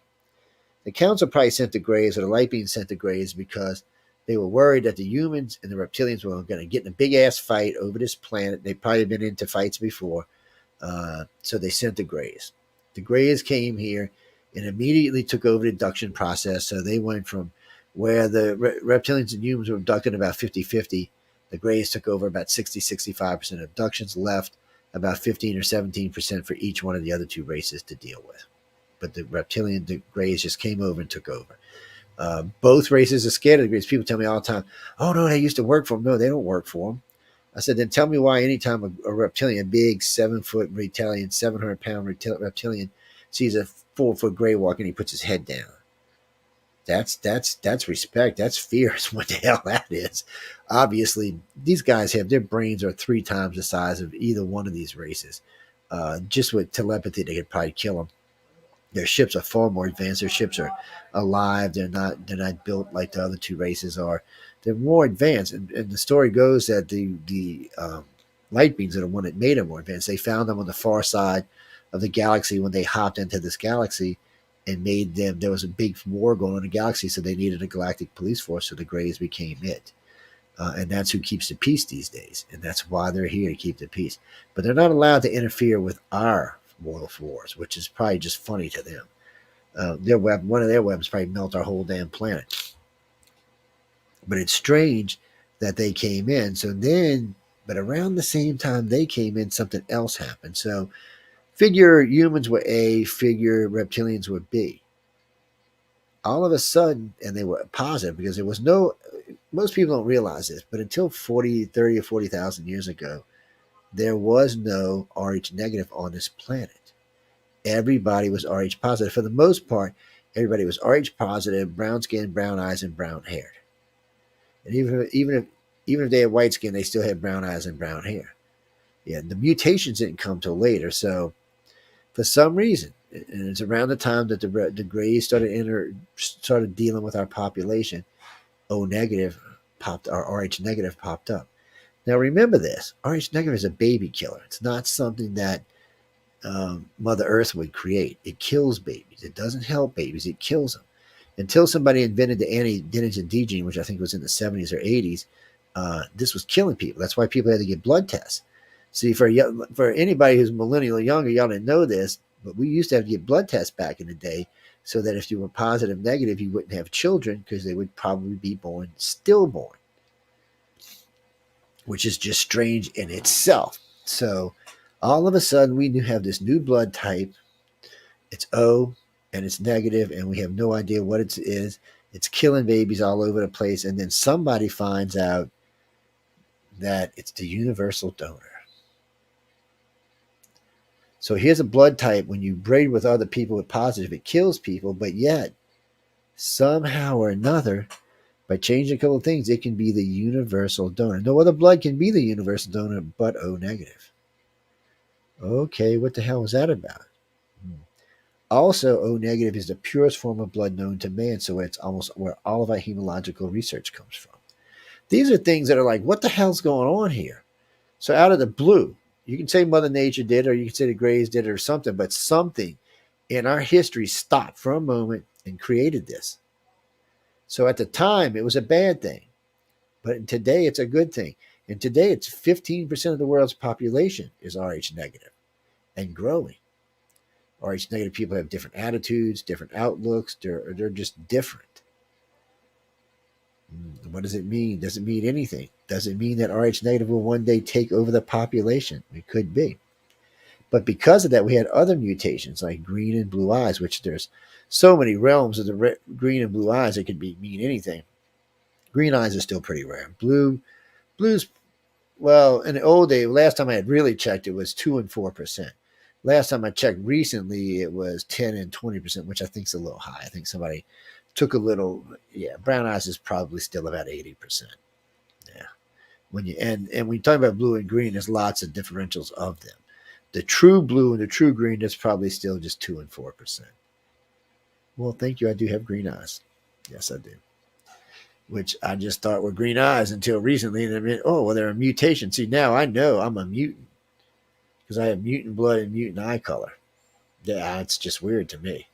The council probably sent the Greys, or the light beings sent the Greys, because they were worried that the humans and the reptilians were going to get in a big ass fight over this planet. They'd probably been into fights before. So they sent the Greys. The Greys came here and immediately took over the abduction process. So they went from where the reptilians and humans were abducted about 50-50. The Greys took over about 60-65% of abductions, left about 15 or 17% for each one of the other two races to deal with. But the Greys just came over and took over. Both races are scared of the Greys. People tell me all the time, oh, no, they used to work for them. No, they don't work for them. I said, then tell me why anytime a reptilian, a big 7-foot reptilian, 700-pound reptilian, sees a 4-foot Grey walking, he puts his head down. That's respect. That's fear. Is what the hell that is. Obviously, these guys their brains are 3 times the size of either one of these races. Just with telepathy, they could probably kill them. Their ships are far more advanced. Their ships are alive. They're not built like the other two races are. They're more advanced. And the story goes that the light beings are the one that made them more advanced. They found them on the far side of the galaxy when they hopped into this galaxy and made them. There was a big war going on in the galaxy, so they needed a galactic police force. So the Greys became it. And that's who keeps the peace these days. And that's why they're here, to keep the peace. But they're not allowed to interfere with our world wars, which is probably just funny to them. One of their weapons probably melt our whole damn planet. But it's strange that they came in. But around the same time they came in, something else happened. So figure humans were A, figure reptilians were B. All of a sudden, and they were positive, because there was most people don't realize this, but until 30 or 40,000 years ago, there was no Rh negative on this planet. Everybody was Rh positive. For the most part, everybody was Rh positive, brown skin, brown eyes, and brown haired. And even if they had white skin, they still had brown eyes and brown hair. Yeah, the mutations didn't come till later. So for some reason, and it's around the time that the Greys started dealing with our population, O negative popped, or Rh negative popped up. Now remember this: Rh negative is a baby killer. It's not something that Mother Earth would create. It kills babies. It doesn't help babies. It kills them. Until somebody invented the anti-denigen D gene, which I think was in the 70s or 80s, this was killing people. That's why people had to get blood tests. See, for anybody who's millennial or younger, y'all didn't know this, but we used to have to get blood tests back in the day, so that if you were positive negative, you wouldn't have children, because they would probably be born stillborn, which is just strange in itself. So all of a sudden, we have this new blood type. It's O, and it's negative, and we have no idea what it is. It's killing babies all over the place, and then somebody finds out that it's the universal donor. So here's a blood type. When you breed with other people with positive, it kills people, but yet somehow or another, by changing a couple of things, it can be the universal donor. No other blood can be the universal donor but O negative. Okay, what the hell is that about? Also, O negative is the purest form of blood known to man, so it's almost where all of our hematological research comes from. These are things that are like, what the hell's going on here? So out of the blue, you can say Mother Nature did, or you can say the Greys did it, or something, but something in our history stopped for a moment and created this. So at the time, it was a bad thing, but today it's a good thing. And today it's 15% of the world's population is Rh negative and growing. Rh negative people have different attitudes, different outlooks. They're just different. What does it mean? Does it mean anything? Does it mean that Rh negative will one day take over the population? It could be. But because of that, we had other mutations like green and blue eyes, which there's so many realms of the green and blue eyes. It could mean anything. Green eyes is still pretty rare. Blues, well, in the old day, last time I had really checked, it was 2 and 4%. Last time I checked recently, it was 10 and 20%, which I think is a little high. I think somebody took a little. Yeah, brown eyes is probably still about 80%. Yeah, and when you talk about blue and green, there's lots of differentials of them. The true blue and the true green, that's probably still just 2 and 4%. Well, thank you. I do have green eyes. Yes, I do. Which I just thought were green eyes until recently. And I mean, oh, well, they're a mutation. See, now I know I'm a mutant because I have mutant blood and mutant eye color. Yeah, it's just weird to me.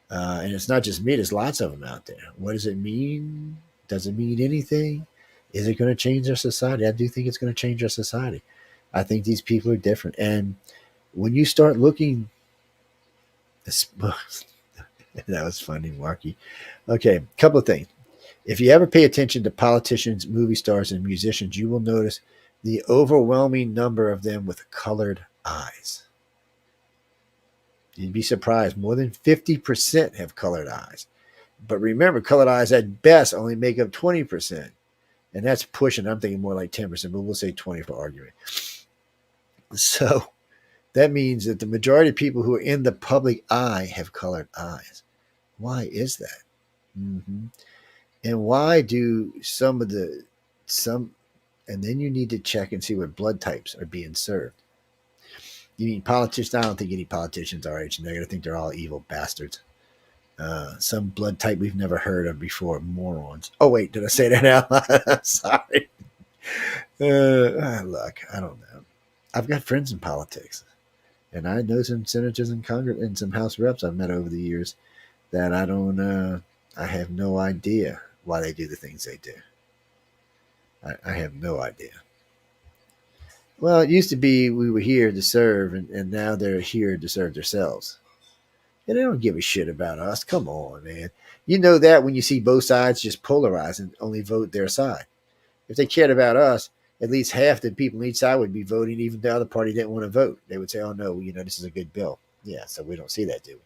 And it's not just me. There's lots of them out there. What does it mean? Does it mean anything? Is it going to change our society? I do think it's going to change our society. I think these people are different. And when you start looking, that was funny, Marky. Okay, a couple of things. If you ever pay attention to politicians, movie stars, and musicians, you will notice the overwhelming number of them with colored eyes. You'd be surprised. More than 50% have colored eyes. But remember, colored eyes at best only make up 20%. And that's pushing. I'm thinking more like 10%, but we'll say 20 for argument. So that means that the majority of people who are in the public eye have colored eyes. Why is that? Mm-hmm. And why do and then you need to check and see what blood types are being served. You mean politicians? I don't think any politicians are Rh negative. I think they're all evil bastards. Some blood type we've never heard of before. Morons. Oh, wait, did I say that out loud? I'm sorry. Look, I don't know. I've got friends in politics. And I know some senators in Congress and some House reps I've met over the years that I have no idea why they do the things they do. I have no idea. Well, it used to be we were here to serve, and now they're here to serve themselves. And they don't give a shit about us. Come on, man. You know that when you see both sides just polarize and only vote their side. If they cared about us, at least half the people on each side would be voting, even if the other party didn't want to vote. They would say, oh, no, this is a good bill. Yeah, so we don't see that, do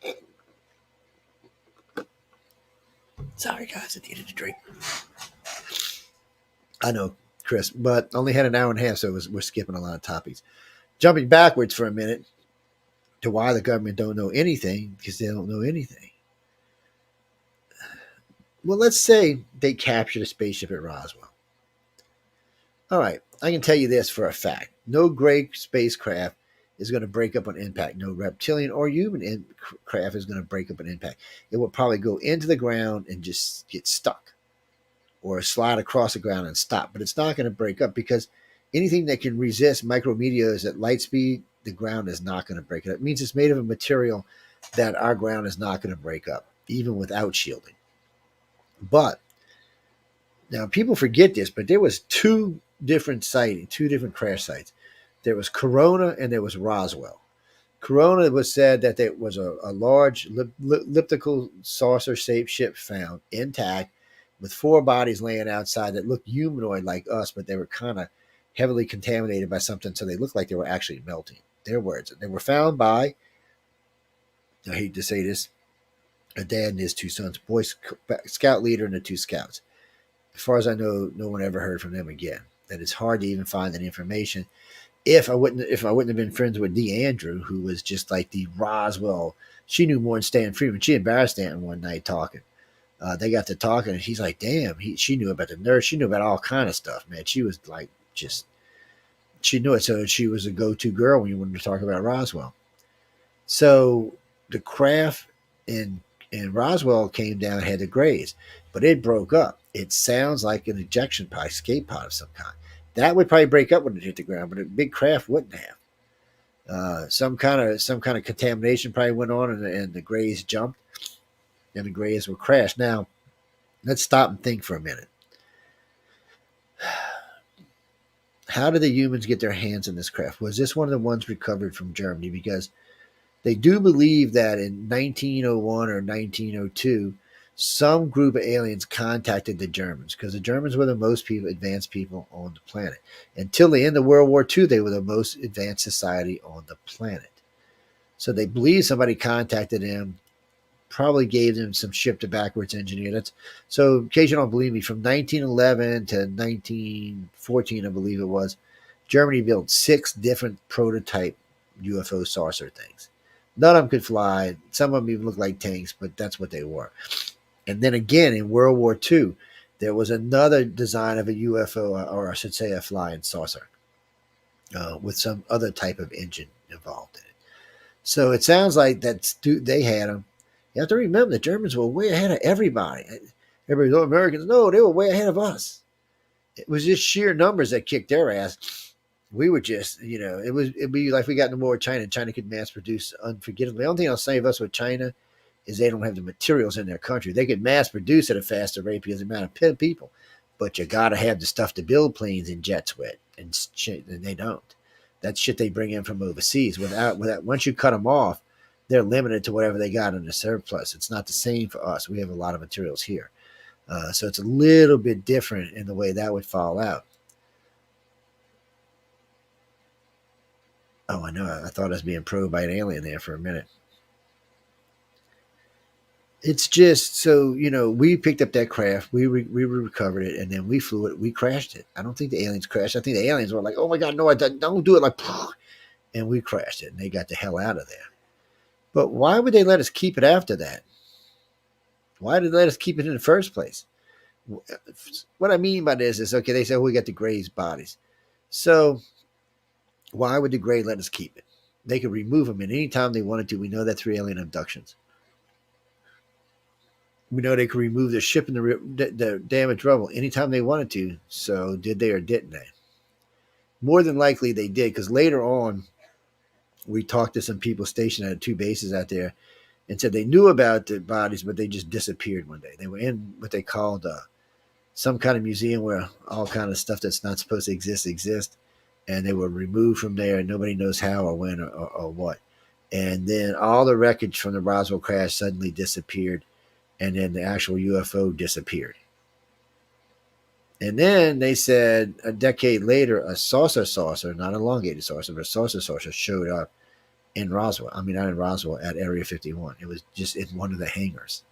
we? Sorry, guys, I needed a drink. I know, Chris, but only had an hour and a half, so we're skipping a lot of topics. Jumping backwards for a minute to why the government don't know anything, because they don't know anything. Well, let's say they captured a spaceship at Roswell. All right, I can tell you this for a fact. No gray spacecraft is going to break up on impact. No reptilian or human craft is going to break up on impact. It will probably go into the ground and just get stuck or slide across the ground and stop. But it's not going to break up because anything that can resist micrometeors at light speed, the ground is not going to break it up. It means it's made of a material that our ground is not going to break up, even without shielding. But now people forget this, but there was two different crash sites. There was Corona and there was Roswell. Corona was said that there was a large elliptical saucer-shaped ship found intact with 4 bodies laying outside that looked humanoid like us, but they were kind of heavily contaminated by something, so they looked like they were actually melting. Their words. They were found by, I hate to say this, a dad and his 2 sons, Boy Scout leader and the 2 scouts. As far as I know, no one ever heard from them again. That it's hard to even find that information. If I wouldn't have been friends with Dee Andrew, who was just like the Roswell, she knew more than Stan Freeman. She embarrassed Stan one night talking. They got to talking, and he's like, "Damn, she knew about the nurse. She knew about all kind of stuff, man. She was like, she knew it. So she was a go-to girl when you wanted to talk about Roswell. So the craft in Roswell came down, had the grays, but it broke up. It sounds like an ejection pod, escape pod of some kind. That would probably break up when it hit the ground, but a big craft wouldn't have. Some kind of contamination probably went on, and the grays jumped, and the grays were crashed. Now, let's stop and think for a minute. How did the humans get their hands on this craft? Was this one of the ones recovered from Germany? Because they do believe that in 1901 or 1902, some group of aliens contacted the Germans because the Germans were the most advanced people on the planet. Until the end of World War II, they were the most advanced society on the planet. So they believe somebody contacted them, probably gave them some ship to backwards engineer. So in case you don't believe me, from 1911 to 1914, I believe it was, Germany built 6 different prototype UFO saucer things. None of them could fly. Some of them even looked like tanks, but that's what they were. And then again, in World War II, there was another design of a UFO, or I should say a flying saucer, with some other type of engine involved in it. So it sounds like that they had them. You have to remember the Germans were way ahead of everybody. Everybody, oh, Americans, no, they were way ahead of us. It was just sheer numbers that kicked their ass. We were just, it'd be like we got in the war with China. China could mass produce unforgettably. The only thing I'll save us with China is they don't have the materials in their country. They could mass produce at a faster rate because of the amount of people. But you got to have the stuff to build planes and jets with. And they don't. That's shit they bring in from overseas. Without once you cut them off, they're limited to whatever they got in the surplus. It's not the same for us. We have a lot of materials here. So it's a little bit different in the way that would fall out. Oh, I know. I thought I was being probed by an alien there for a minute. It's just so, we picked up that craft, we recovered it, and then we flew it, we crashed it. I don't think the aliens crashed. I think the aliens were like, oh my God, no, don't do it, like, and we crashed it, and they got the hell out of there. But why would they let us keep it after that? Why did they let us keep it in the first place? What I mean by this is, okay, they say, we got the Gray's bodies. So why would the Gray let us keep it? They could remove them at any time they wanted to. We know that through alien abductions. We know they could remove the ship and the damaged rubble anytime they wanted to. So did they or didn't they? More than likely they did, because later on, we talked to some people stationed at 2 bases out there and said they knew about the bodies, but they just disappeared one day. They were in what they called some kind of museum where all kind of stuff that's not supposed to exist, and they were removed from there, and nobody knows how or when or what. And then all the wreckage from the Roswell crash suddenly disappeared, and then the actual UFO disappeared. And then they said a decade later, a saucer, not an elongated saucer, but a saucer showed up in Roswell. I mean, not in Roswell, at Area 51. It was just in one of the hangars.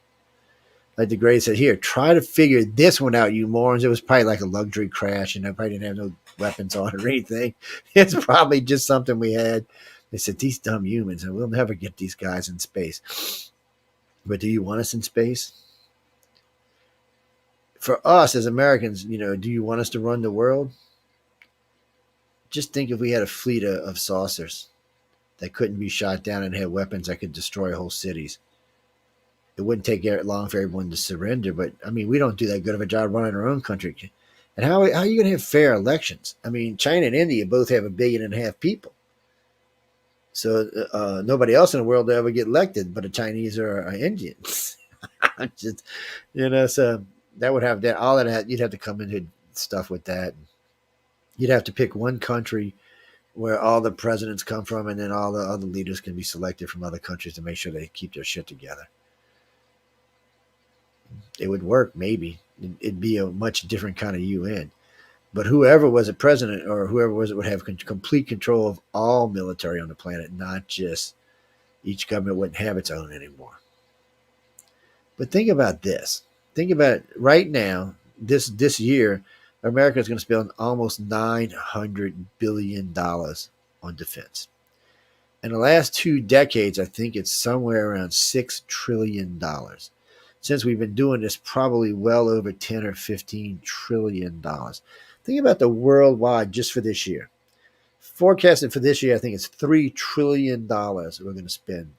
Like the Gray said, here, try to figure this one out, you morons. It was probably like a luxury crash, and I probably didn't have no weapons on or anything. It's probably just something we had. They said, these dumb humans, and we'll never get these guys in space. But do you want us in space? For us as Americans, do you want us to run the world? Just think if we had a fleet of saucers that couldn't be shot down and had weapons that could destroy whole cities. It wouldn't take long for everyone to surrender, but I mean, we don't do that good of a job running our own country. And how are you going to have fair elections? I mean, China and India both have 1.5 billion people. So nobody else in the world will ever get elected, but the Chinese or Indians. Just, so that would have that, all of that. You'd have to come into stuff with that. You'd have to pick one country where all the presidents come from, and then all the other leaders can be selected from other countries to make sure they keep their shit together. It would work, maybe. It'd be a much different kind of UN. But whoever was a president or whoever was it would have complete control of all military on the planet, not just each government wouldn't have its own anymore. But think about this. Think about right now, this year, America is going to spend almost $900 billion on defense. In the last 2 decades, I think it's somewhere around $6 trillion. Since we've been doing this, probably well over $10 or $15 trillion. Think about the worldwide just for this year. Forecasted for this year, I think it's $3 trillion we're going to spend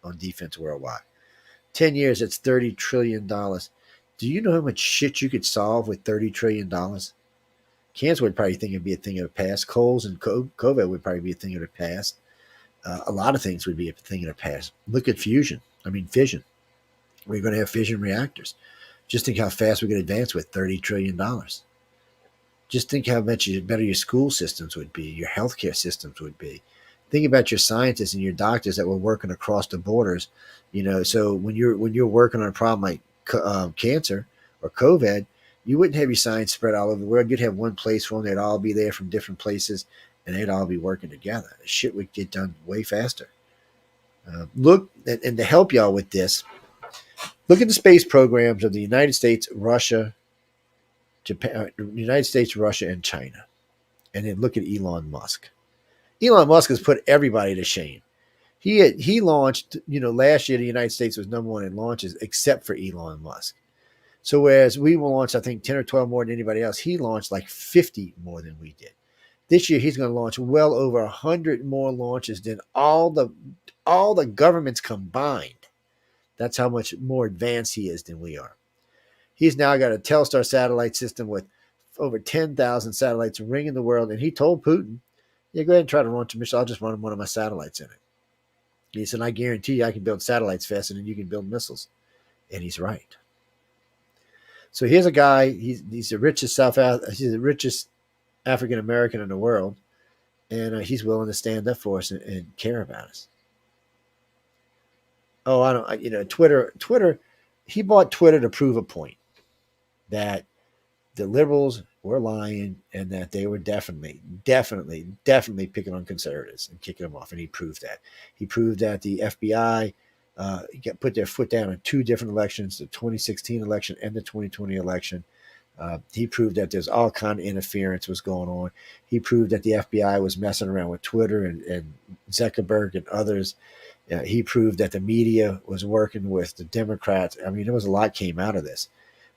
on defense worldwide. 10 years, it's $30 trillion. Do you know how much shit you could solve with $30 trillion? Cancer would probably think it'd be a thing of the past. Colds and COVID would probably be a thing of the past. A lot of things would be a thing of the past. Look at fission. We're going to have fission reactors. Just think how fast we could advance with $30 trillion. Just think how much better your school systems would be, your healthcare systems would be. Think about your scientists and your doctors that were working across the borders. So when you're working on a problem like cancer or COVID, you wouldn't have your science spread all over the world. You'd have one place for them. They'd all be there from different places, and they'd all be working together. The shit would get done way faster. Look, and to help y'all with this, look at the space programs of the United States, Russia, Japan, United States, Russia, and China, and then look at Elon Musk. Elon Musk has put everybody to shame. He launched, last year the United States was number one in launches, except for Elon Musk. So whereas we will launch, I think, 10 or 12 more than anybody else, he launched like 50 more than we did. This year, he's going to launch well over 100 more launches than all the governments combined. That's how much more advanced he is than we are. He's now got a Telstar satellite system with over 10,000 satellites ringing the world. And he told Putin, yeah, go ahead and try to launch a mission. I'll just run one of my satellites in it. And he said, I guarantee you I can build satellites faster than you can build missiles. And he's right. So here's a guy, he's the richest he's the richest African American in the world, and he's willing to stand up for us and care about us. Oh, I don't, Twitter, he bought Twitter to prove a point that the liberals were lying and that they were definitely picking on conservatives and kicking them off, and he proved that. He proved that the FBI put their foot down in two different elections, the 2016 election and the 2020 election. He proved that there's all kind of interference was going on. He proved that the FBI was messing around with Twitter and Zuckerberg and others. He proved that the media was working with the Democrats. I mean, there was a lot came out of this.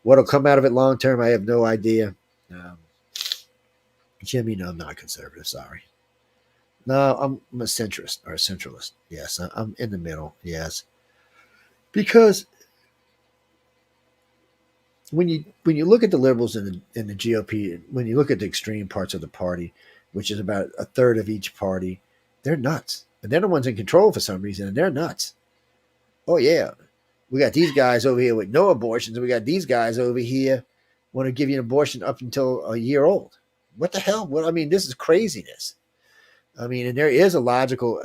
What'll come out of it long term, I have no idea. Jim, I'm not a conservative. Sorry. No, I'm a centrist or a centralist. Yes, I'm in the middle. Yes, because when you look at the liberals in the GOP, when you look at the extreme parts of the party, which is about a third of each party, they're nuts, and they're the ones in control for some reason, and they're nuts. Oh yeah, we got these guys over here with no abortions, and we got these guys over here want to give you an abortion up until a year old. What the hell? Well, I mean, this is craziness. I mean, and there is a logical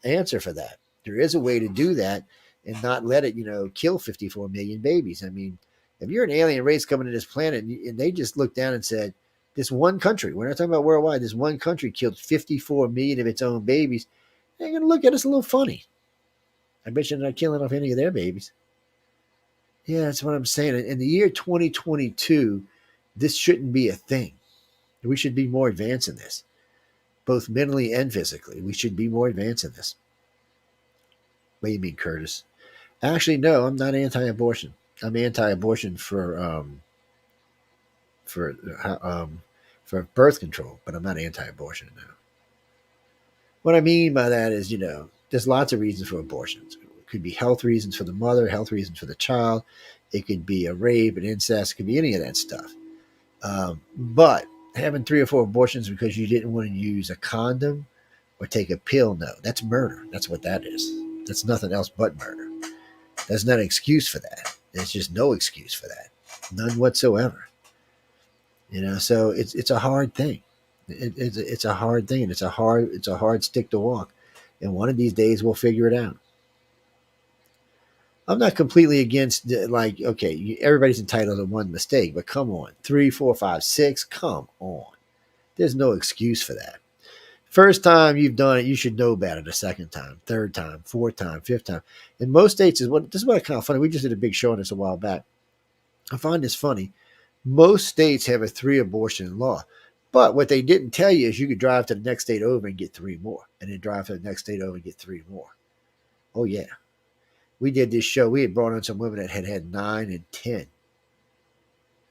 answer for that. There is a way to do that and not let it, kill 54 million babies. I mean, if you're an alien race coming to this planet and they just looked down and said, this one country, we're not talking about worldwide, this one country killed 54 million of its own babies, they're going to look at us a little funny. I bet you're not killing off any of their babies. Yeah, that's what I'm saying. In the year 2022, this shouldn't be a thing. We should be more advanced in this. Both mentally and physically. We should be more advanced in this. What do you mean, Curtis? Actually, no, I'm not anti-abortion. I'm anti-abortion for birth control, but I'm not anti-abortion now. What I mean by that is, there's lots of reasons for abortions. It could be health reasons for the mother, health reasons for the child. It could be a rape, an incest. It could be any of that stuff. But having 3 or 4 abortions because you didn't want to use a condom or take a pill, no, that's murder. That's what that is. That's nothing else but murder. There's not an excuse for that. There's just no excuse for that. None whatsoever. So it's a hard thing. It's a hard thing, and it's a hard stick to walk. And one of these days we'll figure it out. I'm not completely against, okay, everybody's entitled to one mistake, but come on, 3, 4, 5, 6, come on. There's no excuse for that. First time you've done it, you should know better the second time, third time, fourth time, fifth time. In most states, this is what I kind of funny. We just did a big show on this a while back. I find this funny. Most states have a 3 abortion law. But what they didn't tell you is you could drive to the next state over and get 3 more, and then drive to the next state over and get 3 more. Oh, yeah. We did this show. We had brought on some women that had 9 and 10.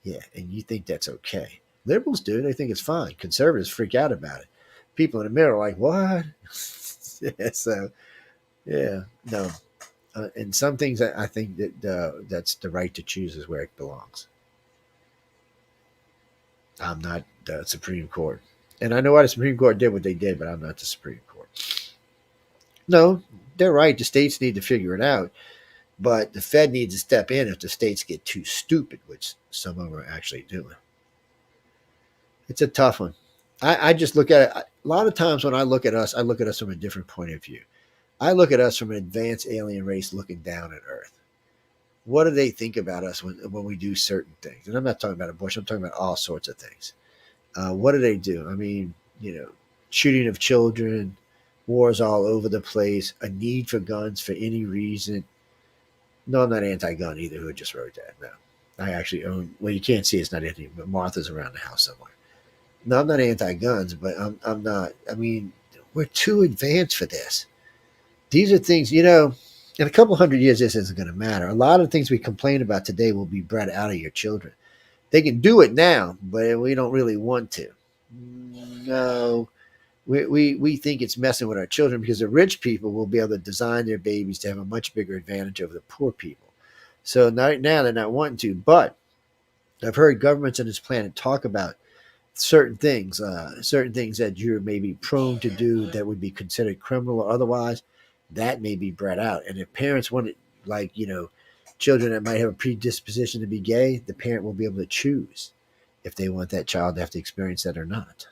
Yeah, and you think that's okay. Liberals do. They think it's fine. Conservatives freak out about it. People in the middle are like, what? So, yeah, no. And some things I think that that's the right to choose is where it belongs. I'm not the Supreme Court. And I know why the Supreme Court did what they did, but I'm not the Supreme Court. No, they're right. The states need to figure it out. But the Fed needs to step in if the states get too stupid, which some of them are actually doing. It's a tough one. I just look at it. A lot of times when I look at us from a different point of view. I look at us from an advanced alien race looking down at Earth. what do they think about us when we do certain things? And I'm not talking about abortion. I'm talking about all sorts of things. What do they do? I mean, shooting of children, wars all over the place, a need for guns for any reason. No, I'm not anti-gun either. Who just wrote that? No, I actually own. Well, you can't see it's not anything, but Martha's around the house somewhere. No, I'm not anti-guns, but I'm not. I mean, we're too advanced for this. These are things, in a couple hundred years, this isn't going to matter. A lot of things we complain about today will be bred out of your children. They can do it now, but we don't really want to. No, we think it's messing with our children because the rich people will be able to design their babies to have a much bigger advantage over the poor people. So right now they're not wanting to, but I've heard governments on this planet talk about certain things that you're maybe prone to do that would be considered criminal or otherwise, that may be bred out. And if parents want it, like, children that might have a predisposition to be gay, the parent will be able to choose if they want that child to have to experience that or not.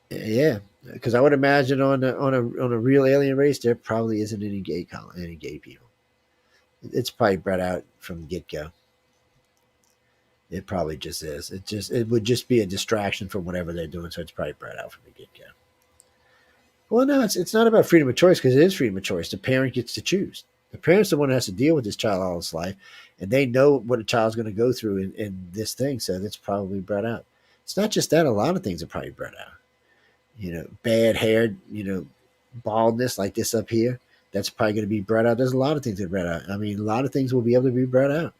Yeah, because I would imagine on a real alien race, there probably isn't any gay people. It's probably bred out from the get go. It probably just is. It would just be a distraction from whatever they're doing, so it's probably bred out from the get go. Well, no, it's not about freedom of choice because it is freedom of choice. The parent gets to choose. The parent's the one who has to deal with this child all his life, and they know what a child's going to go through in this thing, so that's probably bred out. It's not just that; a lot of things are probably bred out. Bad hair, baldness like this up here. That's probably going to be bred out. There's a lot of things that are bred out. I mean, a lot of things will be able to be bred out.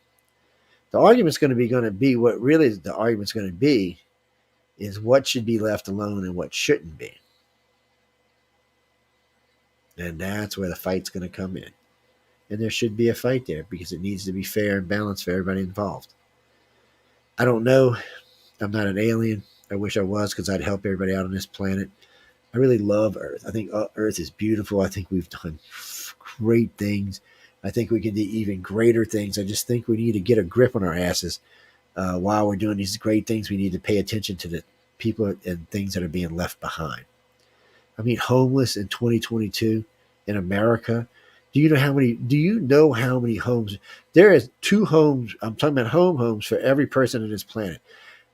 The argument's going to be what really the argument's going to be is what should be left alone and what shouldn't be. And that's where the fight's going to come in. And there should be a fight there because it needs to be fair and balanced for everybody involved. I don't know. I'm not an alien. I wish I was because I'd help everybody out on this planet. I really love Earth. I think Earth is beautiful. I think we've done great things. I think we can do even greater things. I just think we need to get a grip on our asses while we're doing these great things. We need to pay attention to the people and things that are being left behind. I mean, homeless in 2022 in America. Do you know how many homes? There is 2 homes. I'm talking about homes for every person on this planet.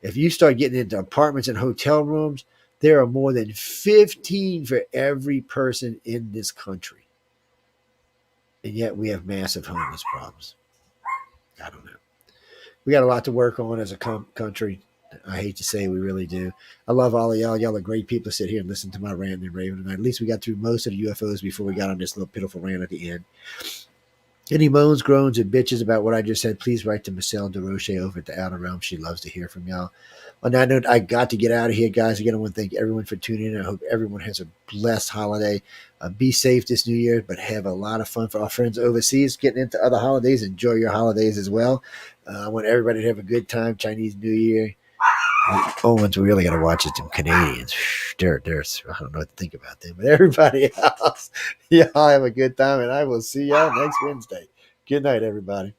If you start getting into apartments and hotel rooms, there are more than 15 for every person in this country. And yet we have massive homeless problems. I don't know. We got a lot to work on as a country. I hate to say we really do. I love all of y'all. Y'all are great people to sit here and listen to my rant and raving tonight. At least we got through most of the UFOs before we got on this little pitiful rant at the end. Any moans, groans, and bitches about what I just said, please write to Michelle DeRoche over at the Outer Realm. She loves to hear from y'all. On that note, I got to get out of here, guys. Again, I want to thank everyone for tuning in. I hope everyone has a blessed holiday. Be safe this New Year, but have a lot of fun for our friends overseas. Getting into other holidays, enjoy your holidays as well. I want everybody to have a good time. Chinese New Year. The only ones we really got to watch is them Canadians. They're I don't know what to think about them, but everybody else, y'all have a good time, and I will see y'all next Wednesday. Good night, everybody.